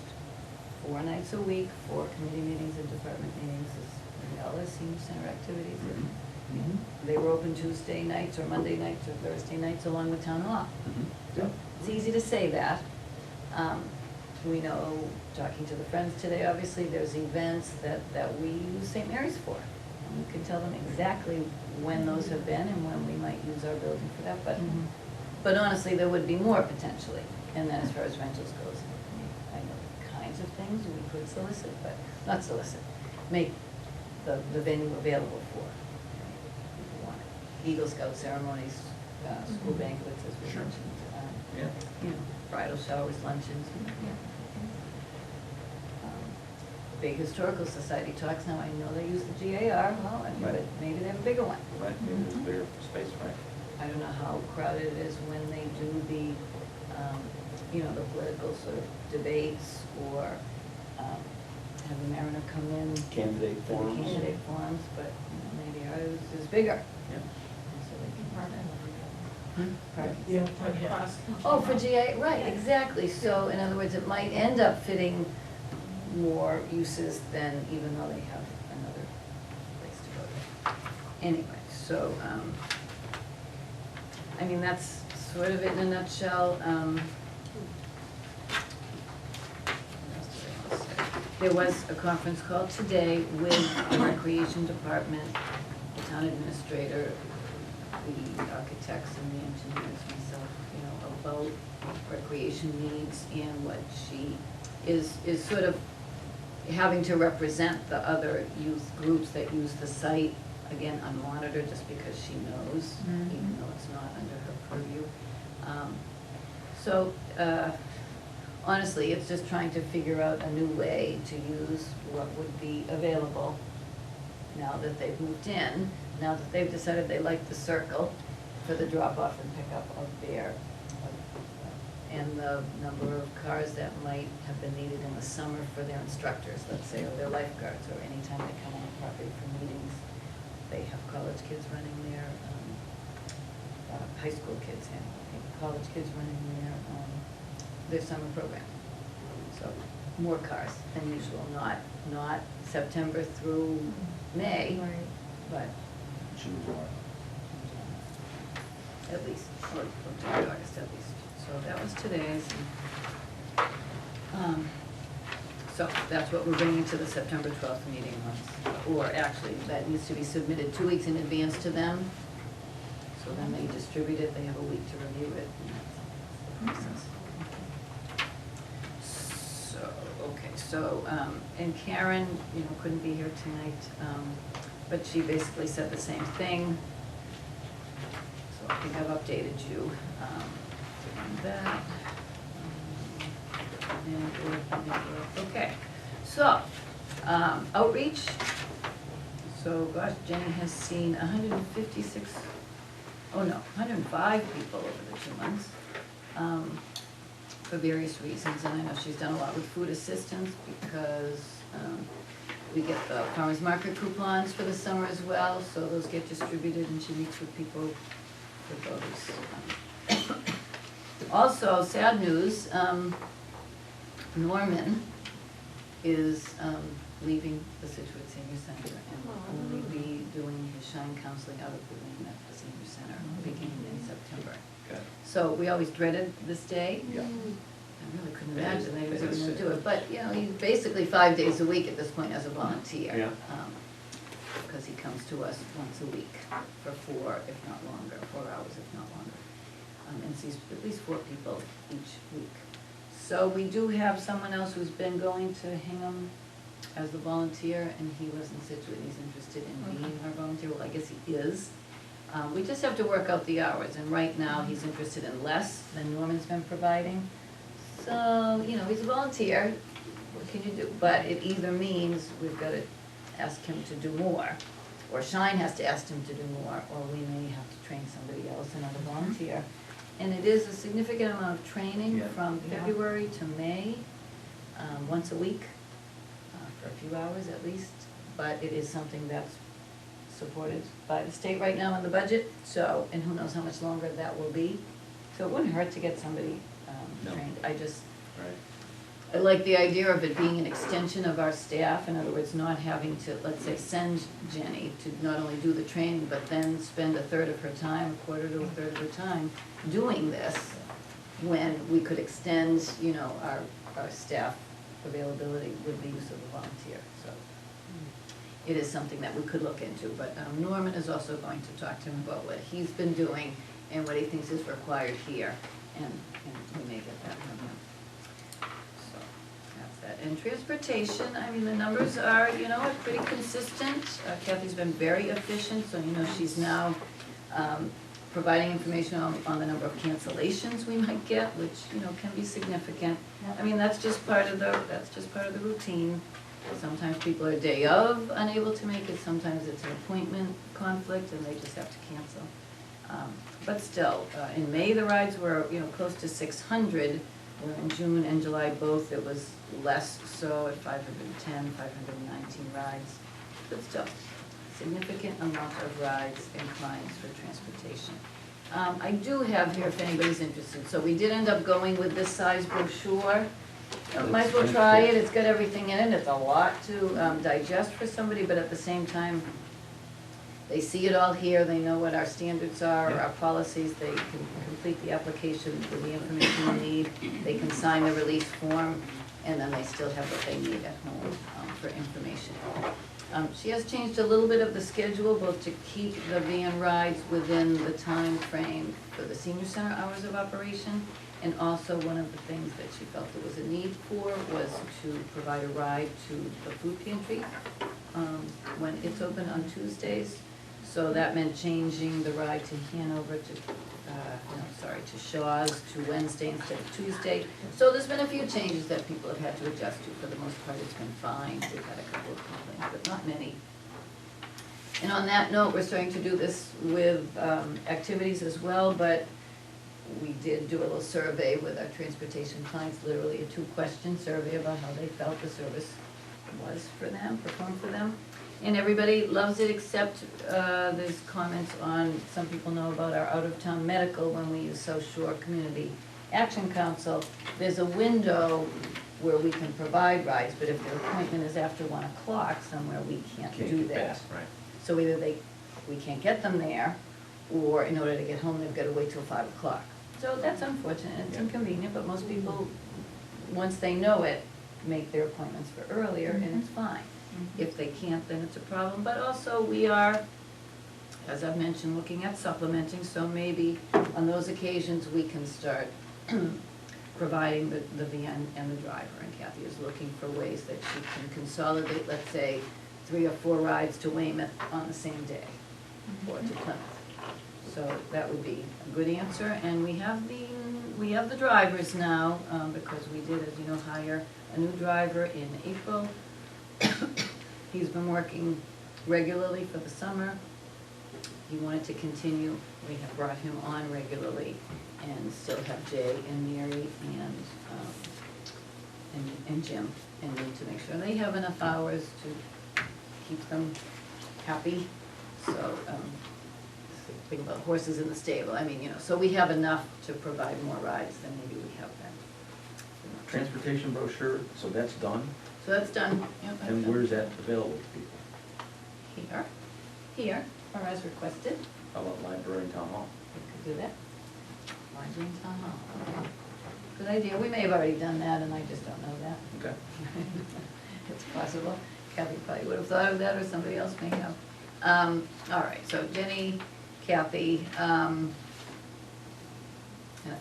4 nights a week for committee meetings and department meetings, as well as senior center activities. They were open Tuesday nights or Monday nights or Thursday nights along with town hall. So, it's easy to say that. We know, talking to the Friends today, obviously, there's events that we use St. Mary's for. And we can tell them exactly when those have been and when we might use our building for that, but honestly, there would be more potentially. And then as far as rentals goes, I know the kinds of things we could solicit, but, not solicit, make the venue available for. People want it. Eagle Scout ceremonies, school banquets, as we
Sure.
mentioned,
Yeah.
you know, bridal showers, luncheons, Big Historical Society talks now, I know they use the GAR, well, but
Right.
maybe they have a bigger one.
Right, maybe there's bigger space, right?
I don't know how crowded it is when they do the, you know, the political sort of debates, or have the Mariner come in.
Candidate
for the
forums.
candidate forums, but you know, maybe ours is bigger.
Yeah.
And so they can. Pardon?
Yeah, across.
Oh, for GA, right, exactly. So in other words, it might end up fitting more uses than, even though they have another place to go to. Anyway, so, I mean, that's sort of it in a nutshell. What else did I want to say? There was a conference call today with the Recreation Department, the town administrator, the architects and the engineers, myself, you know, about recreation needs and what she is sort of having to represent the other youth groups that use the site, again, unmonitored, just because she knows, even though it's not under her purview. So, honestly, it's just trying to figure out a new way to use what would be available now that they've moved in, now that they've decided they like the circle for the drop-off and pickup of their, and the number of cars that might have been needed in the summer for their instructors, let's say, or their lifeguards, or anytime they come on the property for meetings. They have college kids running their, high school kids and college kids running their summer program. So, more cars than usual, not September through May, but
June, July.
at least, or July, August at least. So that was today's. So that's what we're bringing to the September 12th meeting, or actually, that needs to be submitted 2 weeks in advance to them. So then they distribute it, they have a week to review it, and that's the process. So, okay, so, and Karen, you know, couldn't be here tonight, but she basically said the same thing. So I think I've updated you, on that. Okay, so, outreach. So, gosh, Jenny has seen 156, 105 people over the 2 months, for various reasons. And I know she's done a lot with food assistance because, we get the farmers market coupons for the summer as well, so those get distributed and she meets with people for those. Also, sad news, Norman is leaving the Scituate Senior Center and will only be doing his Shine counseling out of the room at the Senior Center beginning in September.
Okay.
So we always dreaded this day.
Yeah.
I really couldn't
It is-
imagine they was
it is
gonna
sad.
do it, but, you know, he's basically 5 days a week at this point as a volunteer.
Yeah.
Because he comes to us once a week for 4, if not longer, 4 hours if not longer. And sees at least 4 people each week. So we do have someone else who's been going to Hingham as a volunteer, and he lives in Scituate, he's interested in being our volunteer, well, I guess he is. We just have to work out the hours, and right now, he's interested in less than Norman's been providing. So, you know, he's a volunteer, what can you do? But it either means we've gotta ask him to do more, or Shine has to ask him to do more, or we may have to train somebody else, another volunteer. And it is a significant amount of training
Yeah.
from February to May, once a week, for a few hours at least. But it is something that's supported by the state right now in the budget, so, and who knows how much longer that will be. So it wouldn't hurt to get somebody
No.
trained.
Right.
I like the idea of it being an extension of our staff, in other words, not having to, let's say, send Jenny to not only do the training, but then spend a third of her time, a quarter to a third of her time doing this, when we could extend, you know, our staff availability with the use of a volunteer, so. It is something that we could look into, but Norman is also going to talk to him about what he's been doing and what he thinks is required here, and we may get that from him. So, that's that. And transportation, I mean, the numbers are, you know, pretty consistent. Kathy's been very efficient, so, you know, she's now providing information on the number of cancellations we might get, which, you know, can be significant. I mean, that's just part of the routine. Sometimes people are a day of unable to make it, sometimes it's an appointment conflict and they just have to cancel. But still, in May, the rides were, you know, close to 600, where in June and July both, it was less so at 510, 519 rides. But still, significant amount of rides and clients for transportation. I do have here, if anybody's interested, so we did end up going with this size brochure. Might as well try it, it's got everything in it, it's a lot to digest for somebody, but at the same time, they see it all here, they know what our standards are, our policies, they can complete the application with the information they need, they can sign the release form, and then they still have what they need at home for information. She has changed a little bit of the schedule, both to keep the van rides within the time frame for the senior center hours of operation, and also one of the things that she felt there was a need for was to provide a ride to the food pantry when it's open on Tuesdays. So that meant changing the ride to Hanover to Shaw's to Wednesday instead of Tuesday. So there's been a few changes that people have had to adjust to. For the most part, it's been fine. We've had a couple of complaints, but not many. And on that note, we're starting to do this with activities as well, but we did do a little survey with our transportation clients, literally a 2-question survey about how they felt the service was for them, performed for them. And everybody loves it, except there's comments on, some people know about our out-of-town medical when we use South Shore Community Action Council. There's a window where we can provide rides, but if their appointment is after 1 o'clock somewhere, we can't do
get
that.
past, right.
So either we can't get them there, or in order to get home, they've got to wait till 5 o'clock. So that's unfortunate, it's inconvenient, but most people, once they know it, make their appointments for earlier, and it's fine. If they can't, then it's a problem, but also we are, as I've mentioned, looking at supplementing, so maybe on those occasions, we can start providing the van and the driver, and Kathy is looking for ways that she can consolidate, let's say, 3 or 4 rides to Weymouth on the same day, or to Plymouth. So that would be a good answer, and we have the drivers now, because we did, as you know, hire a new driver in April. He's been working regularly for the summer. He wanted to continue. We have brought him on regularly, and still have Jay and Mary and Jim, and need to make sure they have enough hours to keep them happy. So, think about horses in the stable, I mean, you know, so we have enough to provide more rides than maybe we have been.
Transportation brochure, so that's done,
So that's done, yep, that's
and
done.
where's that available to people?
Here, or as requested,
How about library and town hall?
we could do that. Library and town hall, okay. Good idea, we may have already done that, and I just don't know that.
Okay.
It's possible, Kathy probably would have thought of that, or somebody else may have. All right, so Jenny, Kathy, I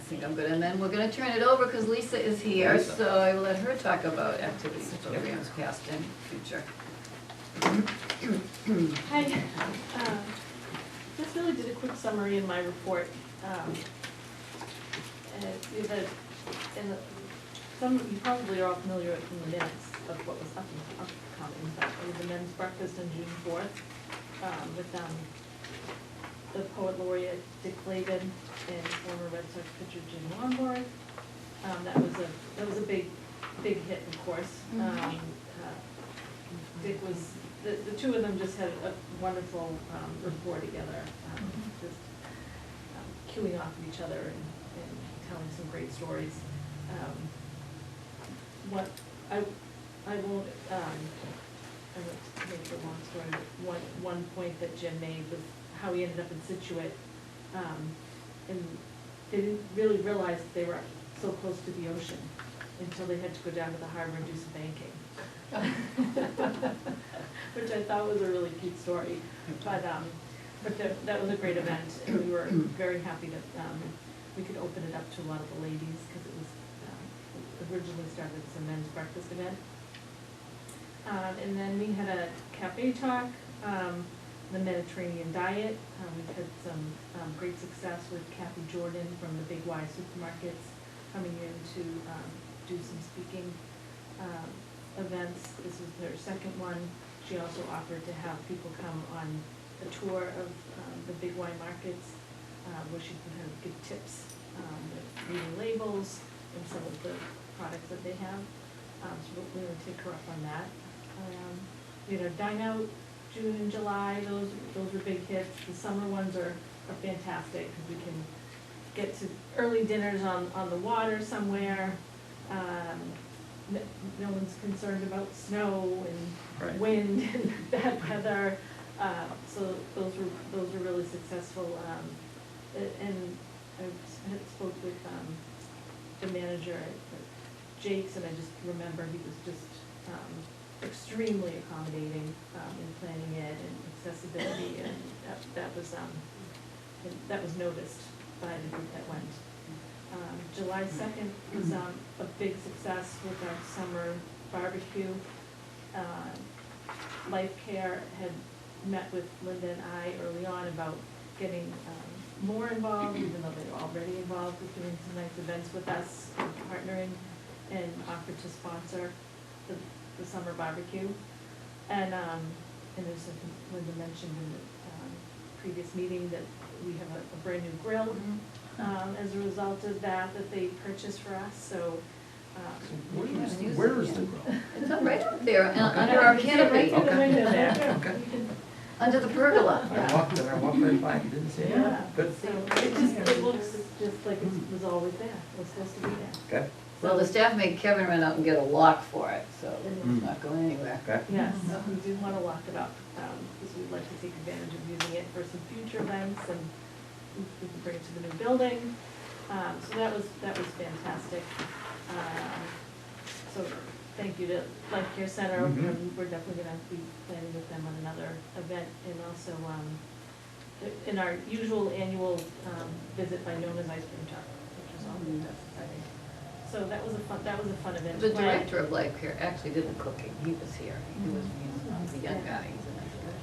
think I'm good, and then we're gonna turn it over, because Lisa is here,
Lisa.
so I will let her talk about activities, programs, past and future.
Hi,
just really did a quick summary in my report. And you probably are all familiar with from the minutes of what was upcoming, but it was a men's breakfast on June 4th, with, the poet laureate Dick Laban and former Red Sox pitcher Jim Longborn. That was a big hit, of course. Dick was, the two of them just had a wonderful rapport together, just queuing off of each other and telling some great stories. What I won't make the long story, but one point that Jim made was how he ended up in Scituate, and they didn't really realize that they were so close to the ocean until they had to go down to the harbor and do some banking. Which I thought was a really cute story, but that was a great event, and we were very happy that we could open it up to a lot of the ladies, because it was originally started as a men's breakfast event. And then we had a cafe talk, the Mediterranean diet. We've had some great success with Kathy Jordan from the Big Y Supermarkets coming in to do some speaking events. This is their second one. She also offered to have people come on a tour of the Big Y markets, where she can kind of give tips with reading labels and some of the products that they have. So we're going to take her up on that. You know, Dine Out, June and July, those were big hits. The summer ones are fantastic, because we can get to early dinners on the water somewhere. No one's concerned about snow and
Right.
wind and bad weather. So those were really successful. And I had spoke with the manager at Jake's, and I just remember he was just extremely accommodating in planning it, and accessibility, and that was noticed by the group that went. July 2nd was a big success with our summer barbecue. Life Care had met with Linda and I early on about getting more involved, even though they were already involved with doing some nice events with us, partnering, and offered to sponsor the summer barbecue. And as Linda mentioned in the previous meeting, that we have a brand new grill as a result of that they purchased for us, so.
Where is the grill?
It's up right up there, under our canopy,
Right through the window there.
Okay.
You can-
under the pergola.
I walked right by and didn't see it.
Yeah.
Good.
So it looks just like it was always there, it was supposed to be there.
Okay,
Well, the staff made Kevin run out and get a lock for it, so
Mm.
it's not going anywhere.
okay.
Yes, we do want to lock it up, because we'd like to take advantage of using it for some future events, and we can bring it to the new building. So that was fantastic. So thank you to Life Care Center,
Mhm.
and we're definitely gonna be planning with them on another event, and also, in our usual annual, visit by Nona's Ice Cream Truck, which is always exciting. So that was a fun event.
The director of Life Care actually did the cooking, he was here, he's a young guy, he's a nice guy.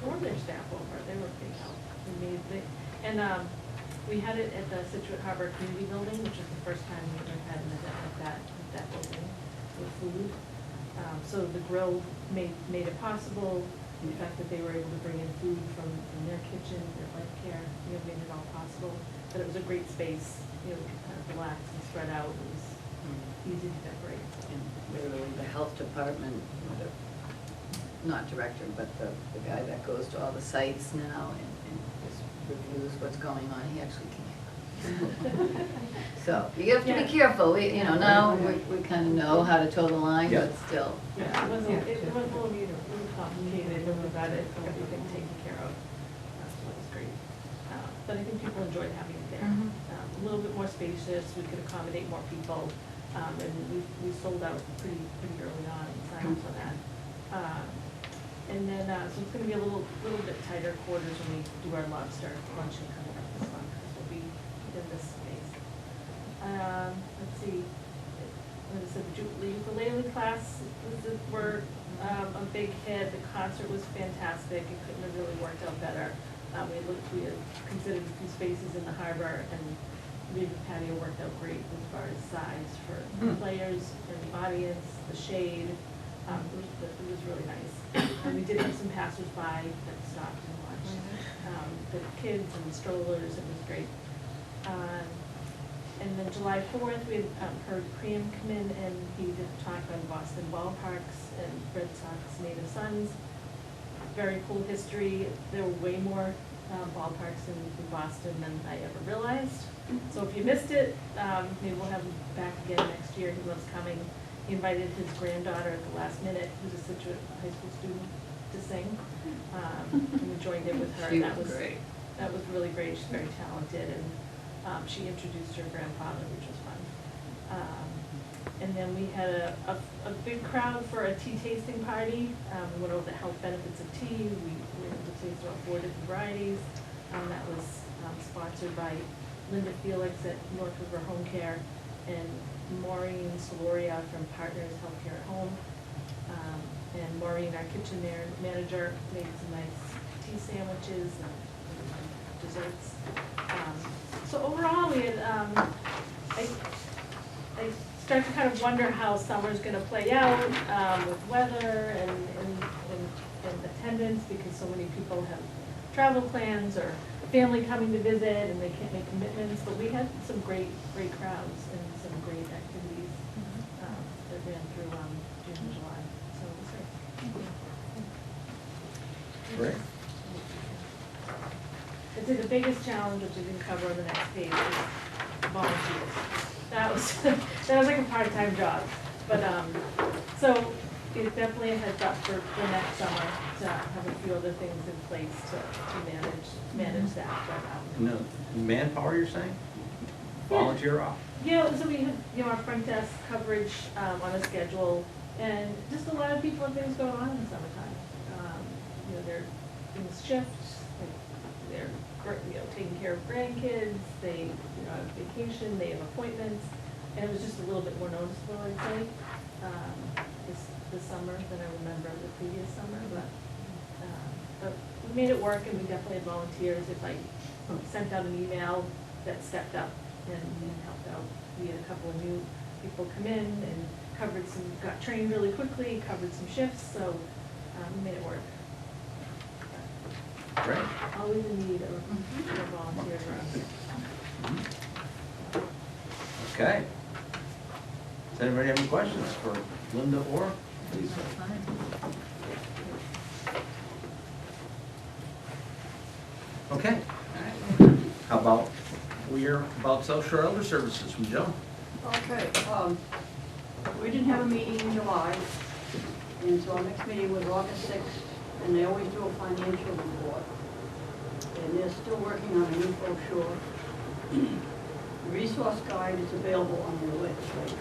Four of their staff over, they were a big help. We had it at the Scituate Harbor Community Building, which is the first time we ever had an event like that at that building with food. So the grill made it possible, the fact that they were able to bring in food from their kitchen, their Life Care, made it all possible. But it was a great space, we could kind of relax and spread out, it was easy to decorate.
And literally, the health department, not director, but the guy that goes to all the sites now and just reviews what's going on, he actually came. So, you have to be careful, now we kind of know how to toe the line,
Yeah.
but still.
Yeah, it wasn't a little complicated, we got everything taken care of, so it was great. But I think people enjoyed having it there.
Mhm.
A little bit more spacious, we could accommodate more people, and we sold out pretty early on and signed up for that. And then, so it's gonna be a little bit tighter quarters when we do our lobster luncheon coming up this month, because we'll be in this space. Let's see, like I said, the ukulele class were a big hit. The concert was fantastic. It couldn't have really worked out better. We had considered a few spaces in the harbor, and the patio worked out great as far as size for players and the audience, the shade. It was really nice. And we did have some passersby that stopped and watched the kids and the strollers. It was great. And then July 4th, we had heard Cream come in, and he did a talk on Boston ballparks and Red Sox native sons. Very cool history. There were way more ballparks in Boston than I ever realized. So if you missed it, maybe we'll have him back again next year. He loves coming. He invited his granddaughter at the last minute, who's a Scituate high school student, to sing. And we joined in with her.
She
and
was great.
That was really great. She's very talented, and she introduced her grandfather, which was fun. And then we had a big crowd for a tea tasting party. We went over the health benefits of tea. We were able to taste about 4 different varieties. That was sponsored by Linda Felix at North River Home Care and Maureen Soloria from Partners Healthcare at Home. And Maureen, our kitchen manager, made some nice tea sandwiches and desserts. So overall, we had, I start to kind of wonder how summer's gonna play out with weather and attendance, because so many people have travel plans or family coming to visit and they can't make commitments. But we had some great crowds and some great activities that ran through June and July. So it was great.
Great.
I'd say the biggest challenge, which I didn't cover on the next page, is volunteers. That was like a part-time job, but, so it's definitely a heads up for next summer to have a few other things in place to manage that, but,
No, manpower, you're saying? Volunteer off?
yeah, so we had, our front desk coverage, on a schedule, and just a lot of people have things going on in the summertime. They're doing shifts, they're, taking care of grandkids, they, have vacation, they have appointments, and it was just a little bit more noticeable, I'd say, this summer than I remember the previous summer, but we made it work, and we definitely had volunteers. If I sent out an email, that stepped up and helped out. We had a couple of new people come in and got trained really quickly, covered some shifts, so we made it work.
Great.
Always in need of volunteers around here.
Okay. Does anybody have any questions for Linda or Lisa? Okay. How about we hear about South Shore Elder Services from Joe?
Okay, we didn't have a meeting in July, and so our next meeting was August 6th, and they always do a financial report. And they're still working on a new brochure. The resource guide is available on their website.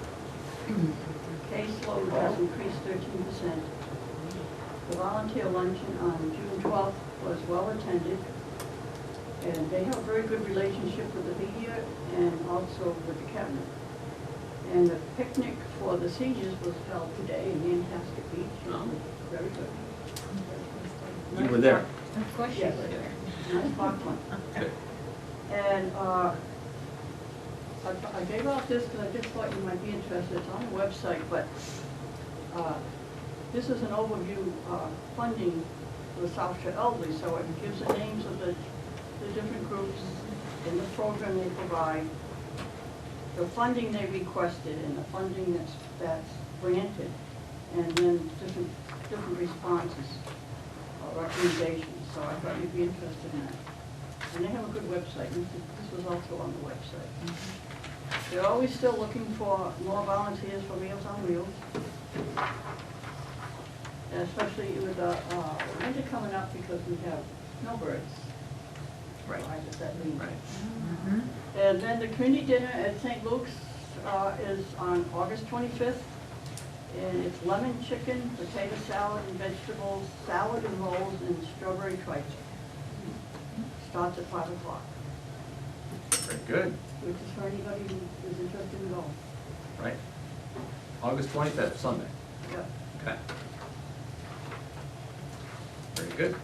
Caseload has increased 13%. The volunteer luncheon on June 12th was well attended. And they have a very good relationship with the media and also with the cabinet. And the picnic for the seniors was held today in Nantasket Beach. It was very good.
You were there?
Of course you
Yes.
were there.
Nice popcorn.
Good.
And I gave out this because I just thought you might be interested. It's on the website, but this is an overview funding for the South Shore Elderly, so it gives the names of the different groups and the program they provide, the funding they requested, and the funding that's granted, and then different responses or recommendations. So I thought you'd be interested in that. And they have a good website. This was also on the website. They're always still looking for more volunteers for Meals on Wheels. And especially with the winter coming up, because we have snowbirds.
Right.
So I guess that means.
Right.
And then the community dinner at St. Luke's is on August 25th. And it's lemon chicken, potato salad and vegetables, salad and rolls, and strawberry tripe. Starts at 5 o'clock.
Very good.
Which is for anybody who is interested in going.
Right. August 25th, Sunday.
Yep.
Okay. Very good.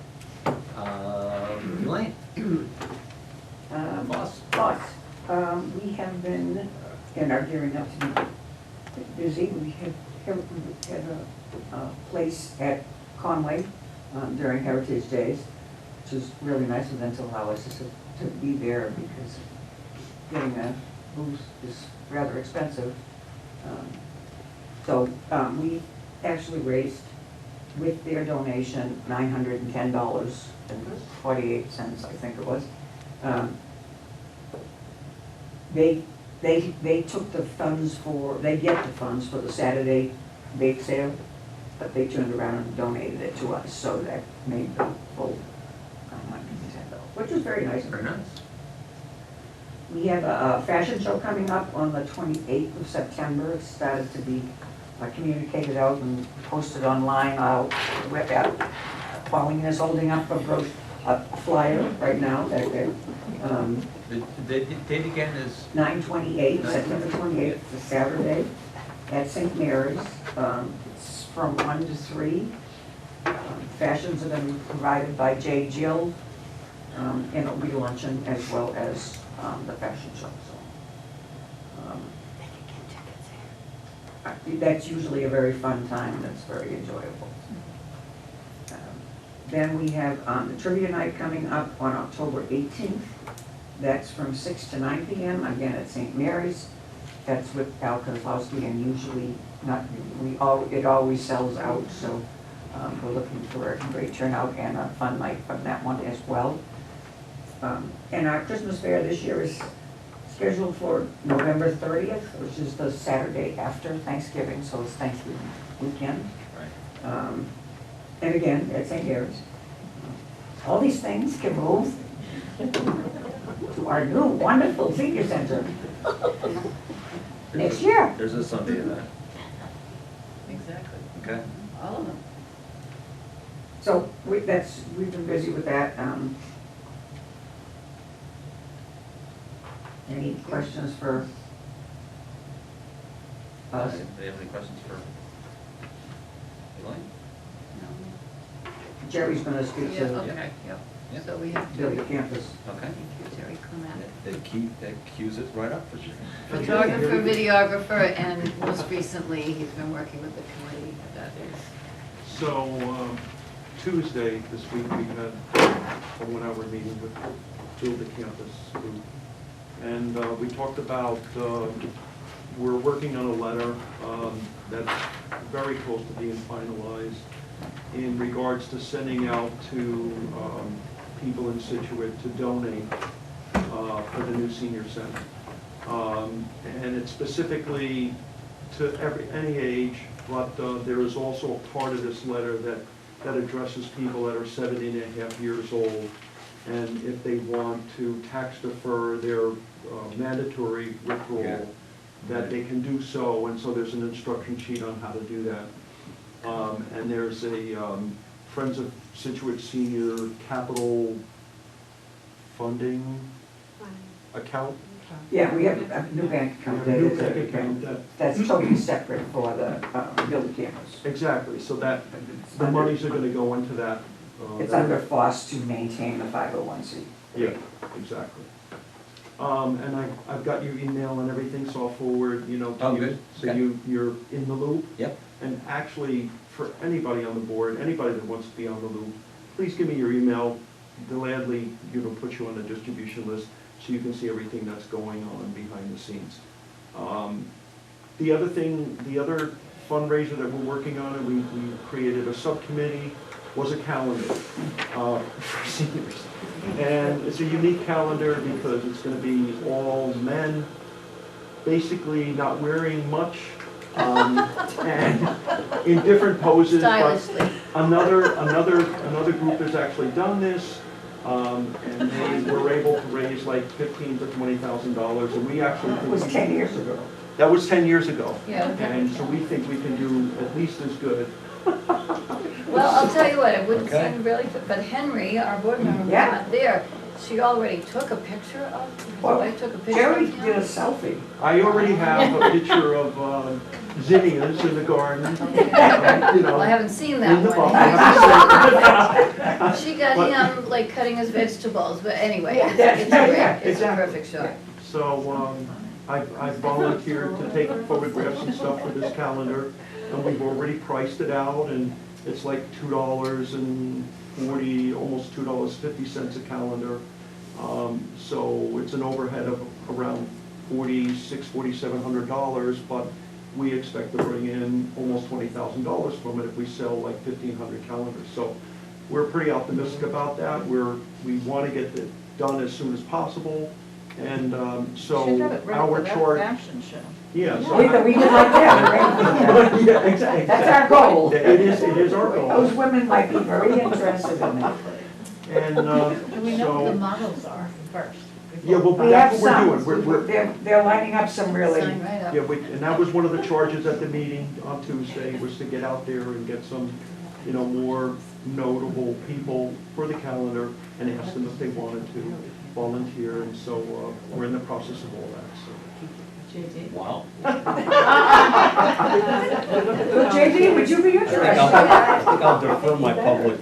Elaine? Boss?
But, we have been, and are gearing up to be busy. We had a place at Conway during Heritage Days, which is really nice of them to allow us to be there because getting a booth is rather expensive. So we actually raised, with their donation, $910.48, I think it was. They took the funds they get the funds for the Saturday bake sale, but they turned around and donated it to us, so that made the full $910, which is very nice of
Very
them.
nice.
We have a fashion show coming up on the 28th of September. It started to be communicated out and posted online. Pauline is holding up a flyer right now.
The date again is?
9/28, September 28th, the Saturday, at St. Mary's. It's from 1 to 3. Fashions are going to be provided by J. Jill, and it'll be luncheon as well as the fashion show. So, that's usually a very fun time. That's very enjoyable. Then we have the trivia night coming up on October 18th. That's from 6 to 9 p.m. again at St. Mary's. That's with Al Kozlowski, and usually it always sells out. So we're looking for a great turnout and a fun night from that one as well. And our Christmas fair this year is scheduled for November 30th, which is the Saturday after Thanksgiving, so it's Thanksgiving weekend.
Right.
And again, at St. Mary's. All these things can move to our new wonderful senior center next year.
There's a Sunday event.
Exactly.
Okay.
All of them.
So we've been busy with that. Any questions for us?
Do you have any questions for Elaine?
No.
Jerry's gonna speak
Yeah,
to
okay,
Yeah.
yep. So we have to.
Billy Campus.
Okay.
Thank you, Jerry Clement.
That cues it right up for you.
Photographer, videographer, and most recently, he's been working with the committee that is.
So, Tuesday this week, we had a 1-hour meeting with Build the Campus group. And we talked about, we're working on a letter that's very close to being finalized in regards to sending out to people in Scituate to donate for the new senior center. And it's specifically to any age, but there is also a part of this letter that addresses people that are 70.5 years old, and if they want to tax defer their mandatory withdrawal, that they can do so, and so there's an instruction sheet on how to do that. And there's a Friends of Scituate Senior Capital Funding account.
Yeah, we have a new bank account.
New bank account
That's totally separate for the Build the Campus.
Exactly, so that, the monies are gonna go into that.
It's under FOSS to maintain the 501c.
Yeah, exactly. And I've got your email and everything, so I'll forward, to you.
Good.
So
Okay.
you're in the loop.
Yep.
And actually, for anybody on the board, anybody that wants to be on the loop, please give me your email. Gladly, put you on the distribution list so you can see everything that's going on behind the scenes. The other fundraiser that we're working on, and we created a subcommittee, was a calendar for seniors. And it's a unique calendar because it's going to be all men, basically not wearing much, and in different poses.
Stylishly.
But another group has actually done this, and they were able to raise like $15,000 to $20,000, and we actually
It was 10 years ago.
that was 10 years ago.
Yeah.
And so we think we can do at least as good.
Well, I'll tell you what, it wouldn't
Okay.
seem really, but Henry, our board member, was
Yeah.
not there. she already took a picture of,
Well,
I took a picture
Jerry
of
did a
him.
selfie.
I already have a picture of zinnias in the garden, you
Well, I
know.
haven't seen that
In the
one.
box.
She got
But-
him like cutting his vegetables, but anyway,
Yeah,
it's
yeah,
great,
yeah,
it's a
exactly.
perfect shot.
So, I volunteered to take photographs and stuff for this calendar, and we've already priced it out, and it's like $2.40, almost $2.50 a calendar. So it's an overhead of around $4,700, but we expect to bring in almost $20,000 from it if we sell like 1,500 calendars. So we're pretty optimistic about that. We want to get it done as soon as possible, and so
Should have it ready
our
for that
chart.
fashion show.
Yeah. so-
We could like that, right?
Yeah, exactly.
That's our goal.
It is our
Those
goal.
women might be very interested in that.
And
Do we know who the
so,
models are first?
yeah, well,
We have
that's what
some,
we're doing.
they're lining up some really,
Sign right up.
Yeah, and that was one of the charges at the meeting on Tuesday, was to get out there and get some, more notable people for the calendar and ask them if they wanted to volunteer, and so we're in the process of all that, so.
JD.
Wow.
JD, would you be
I
interested?
think I'll defer my public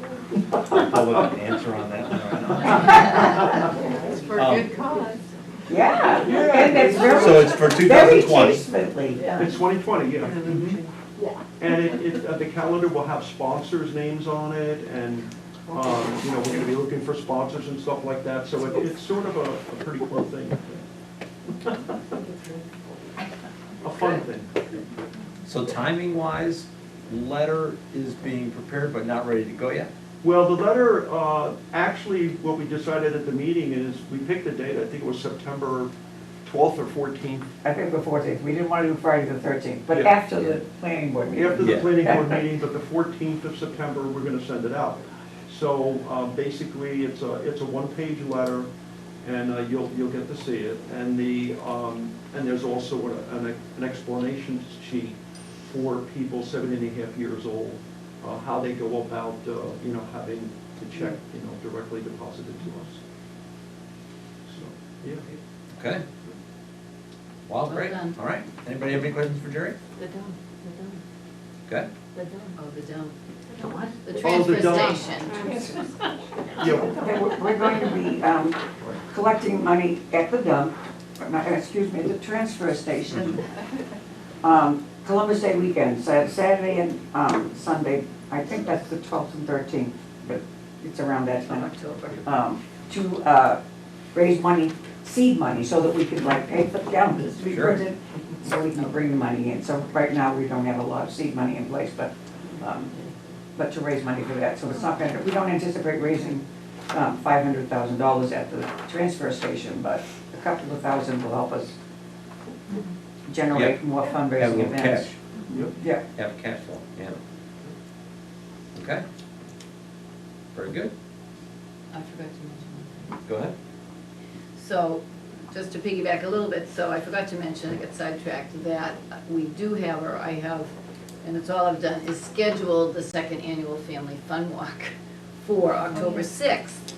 answer on that one right
It's
for a good
cause.
Yeah, and it's very.
So it's for
Very
2020.
tastefully done.
It's 2020, yeah.
Mm-hmm.
And the calendar will have sponsors' names on it, and, we're gonna be looking for sponsors and stuff like that, so it's sort of a pretty cool thing. A fun thing.
So timing wise, letter is being prepared but not ready to go yet?
Well, the letter, actually, what we decided at the meeting is, we picked a date, I think it was September 12th or 14th.
I think the 14th, we didn't want to do Friday the 13th, but
Yeah.
after the planning board meeting.
After the
Yeah.
planning board meeting, but the 14th of September, we're gonna send it out. So, basically, it's a one-page letter, and you'll get to see it. And and there's also an explanation sheet for people 7.5 years old, how they go about, having the check, directly deposited to us. So, yeah.
Okay. Well,
Well
great.
done.
All right. Anybody have any questions for Jerry?
The dome,
Okay.
the dome. The what? The
Oh, the
transfer
dome.
station.
Yeah,
Okay, we're going to be collecting money at the dump, at the transfer station. Columbus Day weekend, Saturday and Sunday, I think that's the 12th and 13th, but it's around that time.
October.
To raise money, seed money, so that we could like pay for the calendars to be
Sure.
printed, so we can bring the money in. So right now, we don't have a lot of seed money in place, but to raise money for that. So it's not gonna, we don't anticipate raising $500,000 at the transfer station, but a couple of thousand will help us generate more
Have a
fundraising
little
events.
cash.
Yeah.
Have cash flow, yeah. Okay. Very good.
I forgot to mention one thing.
Go ahead.
So, just to piggyback a little bit, so I forgot to mention, I got sidetracked, that we do have, or I have, and it's all I've done, is scheduled the second annual Family Fun Walk for October 6th,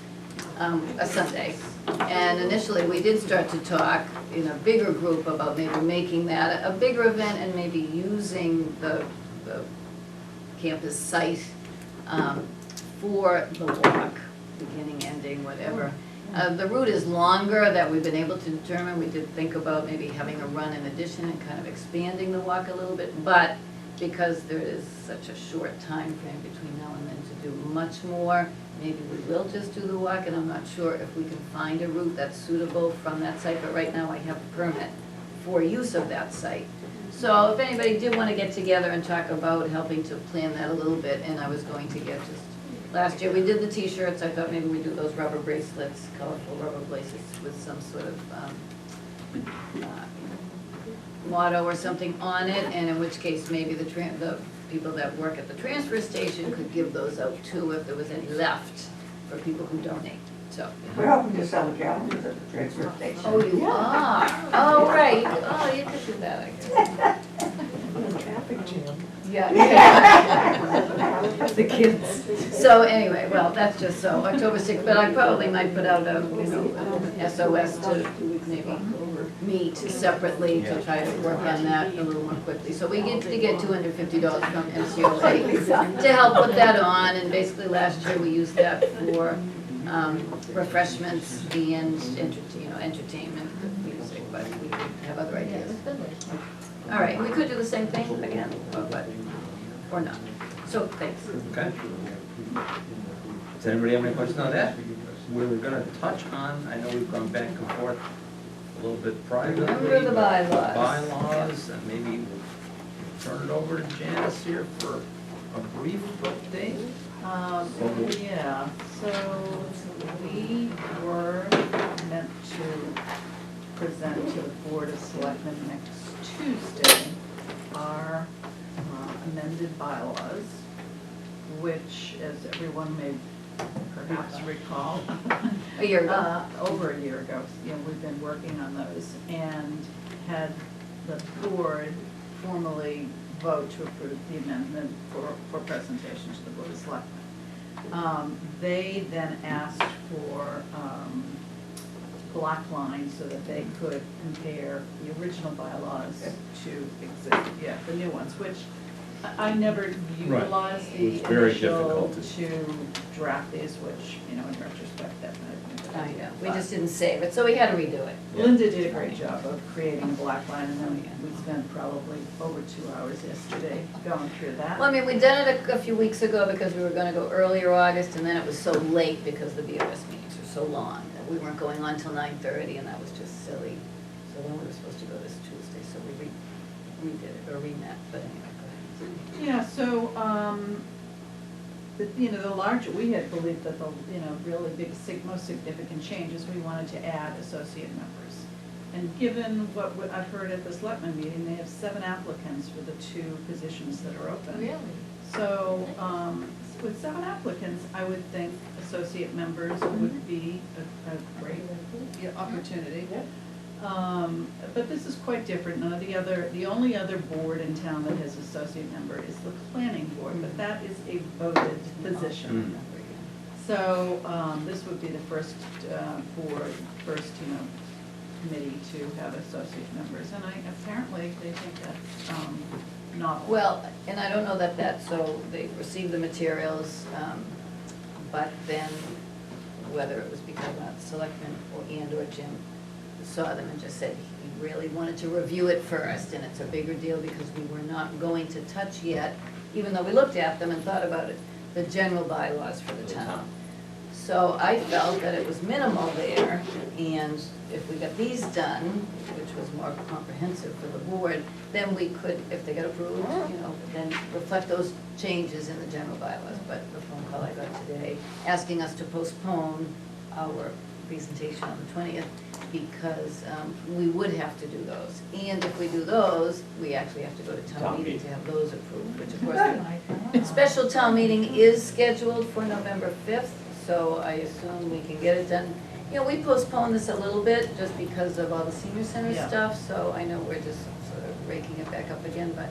a Sunday. And initially, we did start to talk in a bigger group about maybe making that a bigger event and maybe using the campus site for the walk, beginning, ending, whatever. The route is longer that we've been able to determine. We did think about maybe having a run in addition and kind of expanding the walk a little bit, but because there is such a short time frame between now and then to do much more, maybe we will just do the walk, and I'm not sure if we can find a route that's suitable from that site, but right now I have a permit for use of that site. So if anybody did want to get together and talk about helping to plan that a little bit, and I was going to get just, last year we did the t-shirts, I thought maybe we'd do those rubber bracelets, colorful rubber bracelets with some sort of motto or something on it, and in which case maybe the people that work at the transfer station could give those out too if there was any left for people who donate, so.
We're hoping to sell the calendars at the transfer station.
Oh, you are? Oh, right, oh, you could do that, I guess.
traffic jam.
Yeah. The kids. So anyway, well, that's just so, October 6th, but I probably might put out a, an SOS to maybe meet separately to try to work on that a little more quickly. So we get to get $250 from MCOA to help put that on, and basically last year we used that for refreshments and entertainment, music, but we could have other ideas. All right, we could do the same thing again, or not. So, thanks.
Okay. Does anybody have any questions on that? We were gonna touch on, I know we've gone back and forth a little bit privately.
Remember the bylaws.
Bylaws, and maybe we'll turn it over to Janice here for a brief update.
Yeah, so we were meant to present to the Board of Selectmen next Tuesday our amended bylaws, which, as everyone may perhaps recall,
A year ago.
over a year ago, we've been working on those and had the board formally vote to approve the amendment for presentation to the Board of Selectmen. They then asked for black lines so that they could compare the original bylaws to the new ones, which I never utilized
It
the
was very
initial
difficult
to draft these, which, in retrospect, that might have been a good
I
idea.
know, we just didn't save it, so we had to redo it.
Linda did a great job of creating a black line, and then we spent probably over 2 hours yesterday going through that.
Well, I mean, we'd done it a few weeks ago because we were gonna go earlier August, and then it was so late because the BOS meetings were so long that we weren't going on till 9:30, and that was just silly. So then we were supposed to go this Tuesday, so we redid it, or re-met, but anyway, go ahead.
Yeah, so, the larger, we had believed that the, really big, most significant changes, we wanted to add associate members. And given what I've heard at the selectmen meeting, they have 7 applicants for the 2 positions that are open.
Really?
So, with 7 applicants, I would think associate members would be a great opportunity. But this is quite different. The only other board in town that has associate member is the planning board, but that is a voted position. So, this would be the first committee to have associate members, and apparently they think that's, novel.
Well, and I don't know so they received the materials, but then whether it was because the selectmen or Jim saw them and just said he really wanted to review it first, and it's a bigger deal because we were not going to touch yet, even though we looked at them and thought about it, the general bylaws for the town. So I felt that it was minimal there, and if we got these done, which was more comprehensive for the board, then we could, if they got approved, then reflect those changes in the general bylaws. But the phone call I got today, asking us to postpone our presentation on the 20th, because we would have to do those. And if we do those, we actually have to go to town meeting to have those approved, which of course, the special town meeting is scheduled for November 5th, so I assume we can get it done. We postponed this a little bit just because of all the senior center stuff, so I know we're just sort of raking it back up again, but,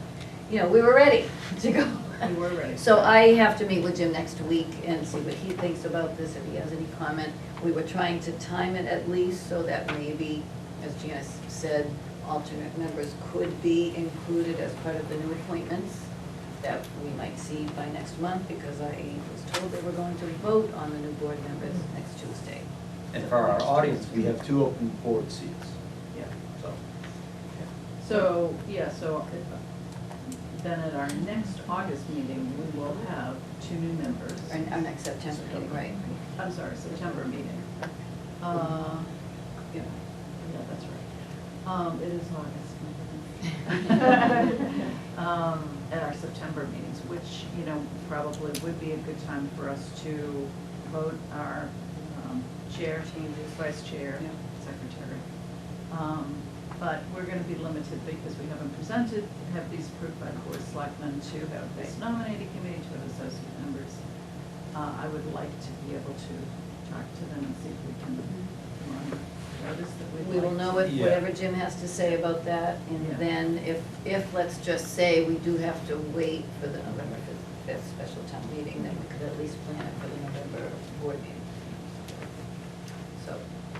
we were ready to go.
We were ready.
So I have to meet with Jim next week and see what he thinks about this, if he has any comment. We were trying to time it at least so that maybe, as Janice said, alternate members could be included as part of the new appointments that we might see by next month, because I was told they were going to vote on the new board members next Tuesday.
And for our audience, we have 2 open board seats,
Yeah.
so.
So then at our next August meeting, we will have 2 new members.
Our next September meeting, right?
I'm sorry, September meeting. Yeah, that's right. It is August. At our September meetings, which, probably would be a good time for us to vote our chair, vice chair, secretary. But we're gonna be limited because we haven't have these approved by the Board of Selectmen to have this nominating committee, to have associate members. I would like to be able to talk to them and see if we can notice that we'd
We will
like
know
Yeah.
whatever Jim has to say about that,
Yeah.
and then if, let's just say, we do have to wait for the November fifth special town meeting, then we could at least plan it for the November board meeting.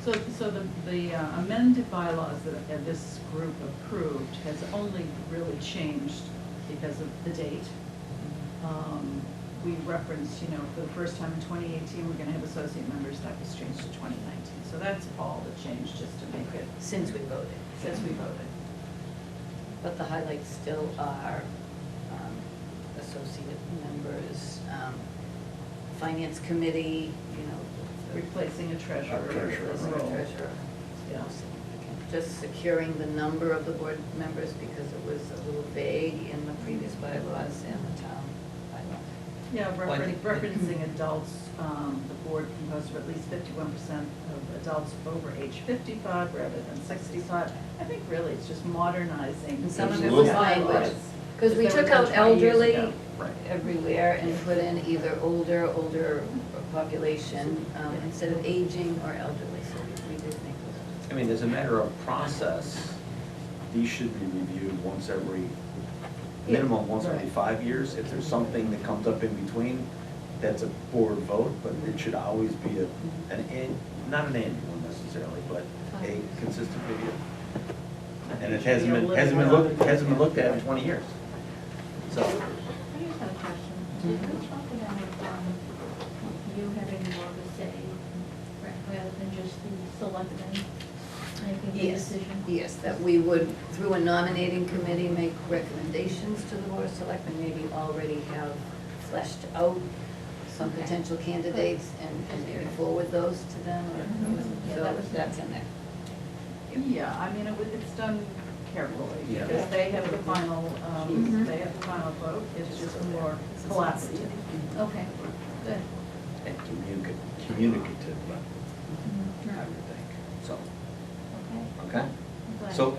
So the amended bylaws that this group approved has only really changed because of the date. We referenced, for the first time in 2018, we're gonna have associate members, that was changed to 2019. So that's all the change, just to make it,
Since we voted.
since we voted.
But the highlights still are associate members, finance committee,
Replacing a treasurer.
replacing the
role.
treasurer.
Yeah.
Significant. Just securing the number of the board members because it was a little vague in the previous bylaws and the town bylaws.
Yeah,
Well, I think-
referencing adults, the board composed of at least 51% of adults over age 55 rather than 65. I think really it's just modernizing.
And some of
it was
language. Because we
If they were
took out
done 20 years
elderly
ago.
Right.
everywhere and put in either older population, instead of aging or elderly, so we did make those.
I mean, as a matter of process, these should be reviewed once every, minimum once every
Right.
5 years. If there's something that comes up in between, that's a board vote, but it should always be not an annual one necessarily, but a consistent review. And it hasn't been looked at in 20 years. So,
I just have a question. Did we talk about, you having more of a say, rather than just the selectmen making the
Yes,
decision?
yes, that we would, through a nominating committee, make recommendations to the board of selectmen, maybe already have fleshed out some
Okay.
potential candidates and maybe forward those to them, or,
Yeah,
so
that was-
that's in there.
Yeah, I mean, it's done carefully,
Yeah.
because they have the final,
Mhm.
they have the final vote, it's just more collaborative.
Okay, good.
and communicative, I
Mhm.
would think, so,
Okay.
okay?
I'm glad.
So,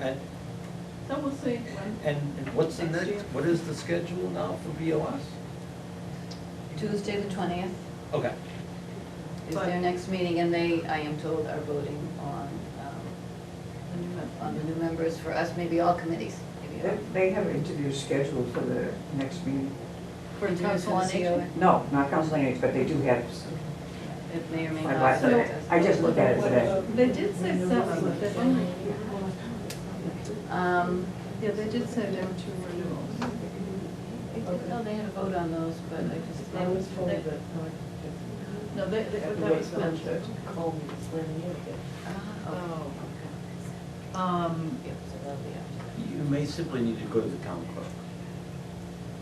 So we'll see when.
and what's the
Next
next,
year.
what is the schedule now for BOS?
Tuesday, the 20th
Okay.
is
But-
their next meeting, and they, I am told, are voting on the new members for us, maybe all committees, maybe all.
They have interviews scheduled for the next meeting.
For
Interviews
council
for
on
the
aging?
COA.
No, not council on aging, but they do have,
It may or may
I
not.
like that. I just looked at it today.
They did say 7, but they've only,
Yeah,
they did say there were 2 renewals.
no, they had a vote on those, but I just.
I was told that,
No, that was mentioned.
call me, it's letting you get.
Ah,
Oh,
okay. Yeah, so that'll be after that.
You may simply need to go to the town clerk,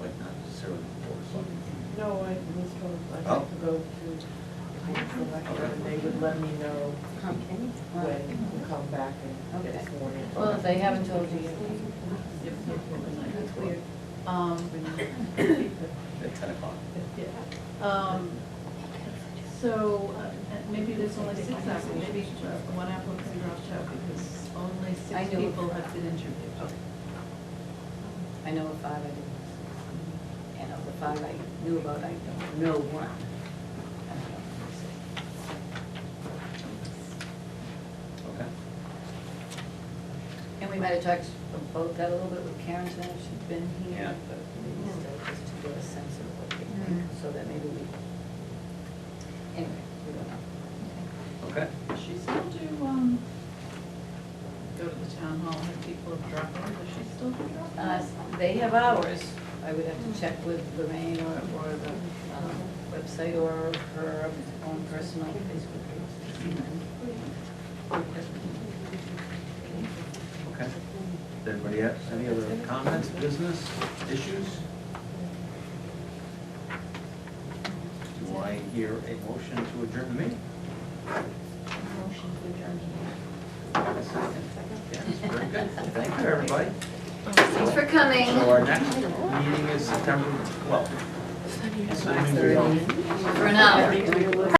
like not necessarily the board of selectmen.
No, I was told I
Oh.
had to go to the selectmen, and they would let me know when to come back and
Okay.
get sworn in.
Well, if they haven't told you yet.
That's weird.
At 10 o'clock.
So, maybe there's only 6 applicants, maybe one applicant dropped out because only
I
6
knew.
people have been interviewed.
I know of 5 I didn't. And of the 5 I knew about, I don't know one.
Okay.
And we might have talked about that a little bit with Karen tonight, if she'd been here,
Yeah.
but maybe still just to get a sense of what they think, so that maybe we, anyway, we don't know.
Okay.
Does she still do, go to the town hall and have people drop in, does she still do drop in?
They have hours. I would have to check with Lorraine or the website or her own personal Facebook page.
Okay. Does anybody have any other comments, business, issues? Do I hear a motion to adjourn the meeting?
Motion to adjourn.
Have a second? Yes, very good. Thank you, everybody.
Thanks for coming.
So our next meeting is September 12th.
For now.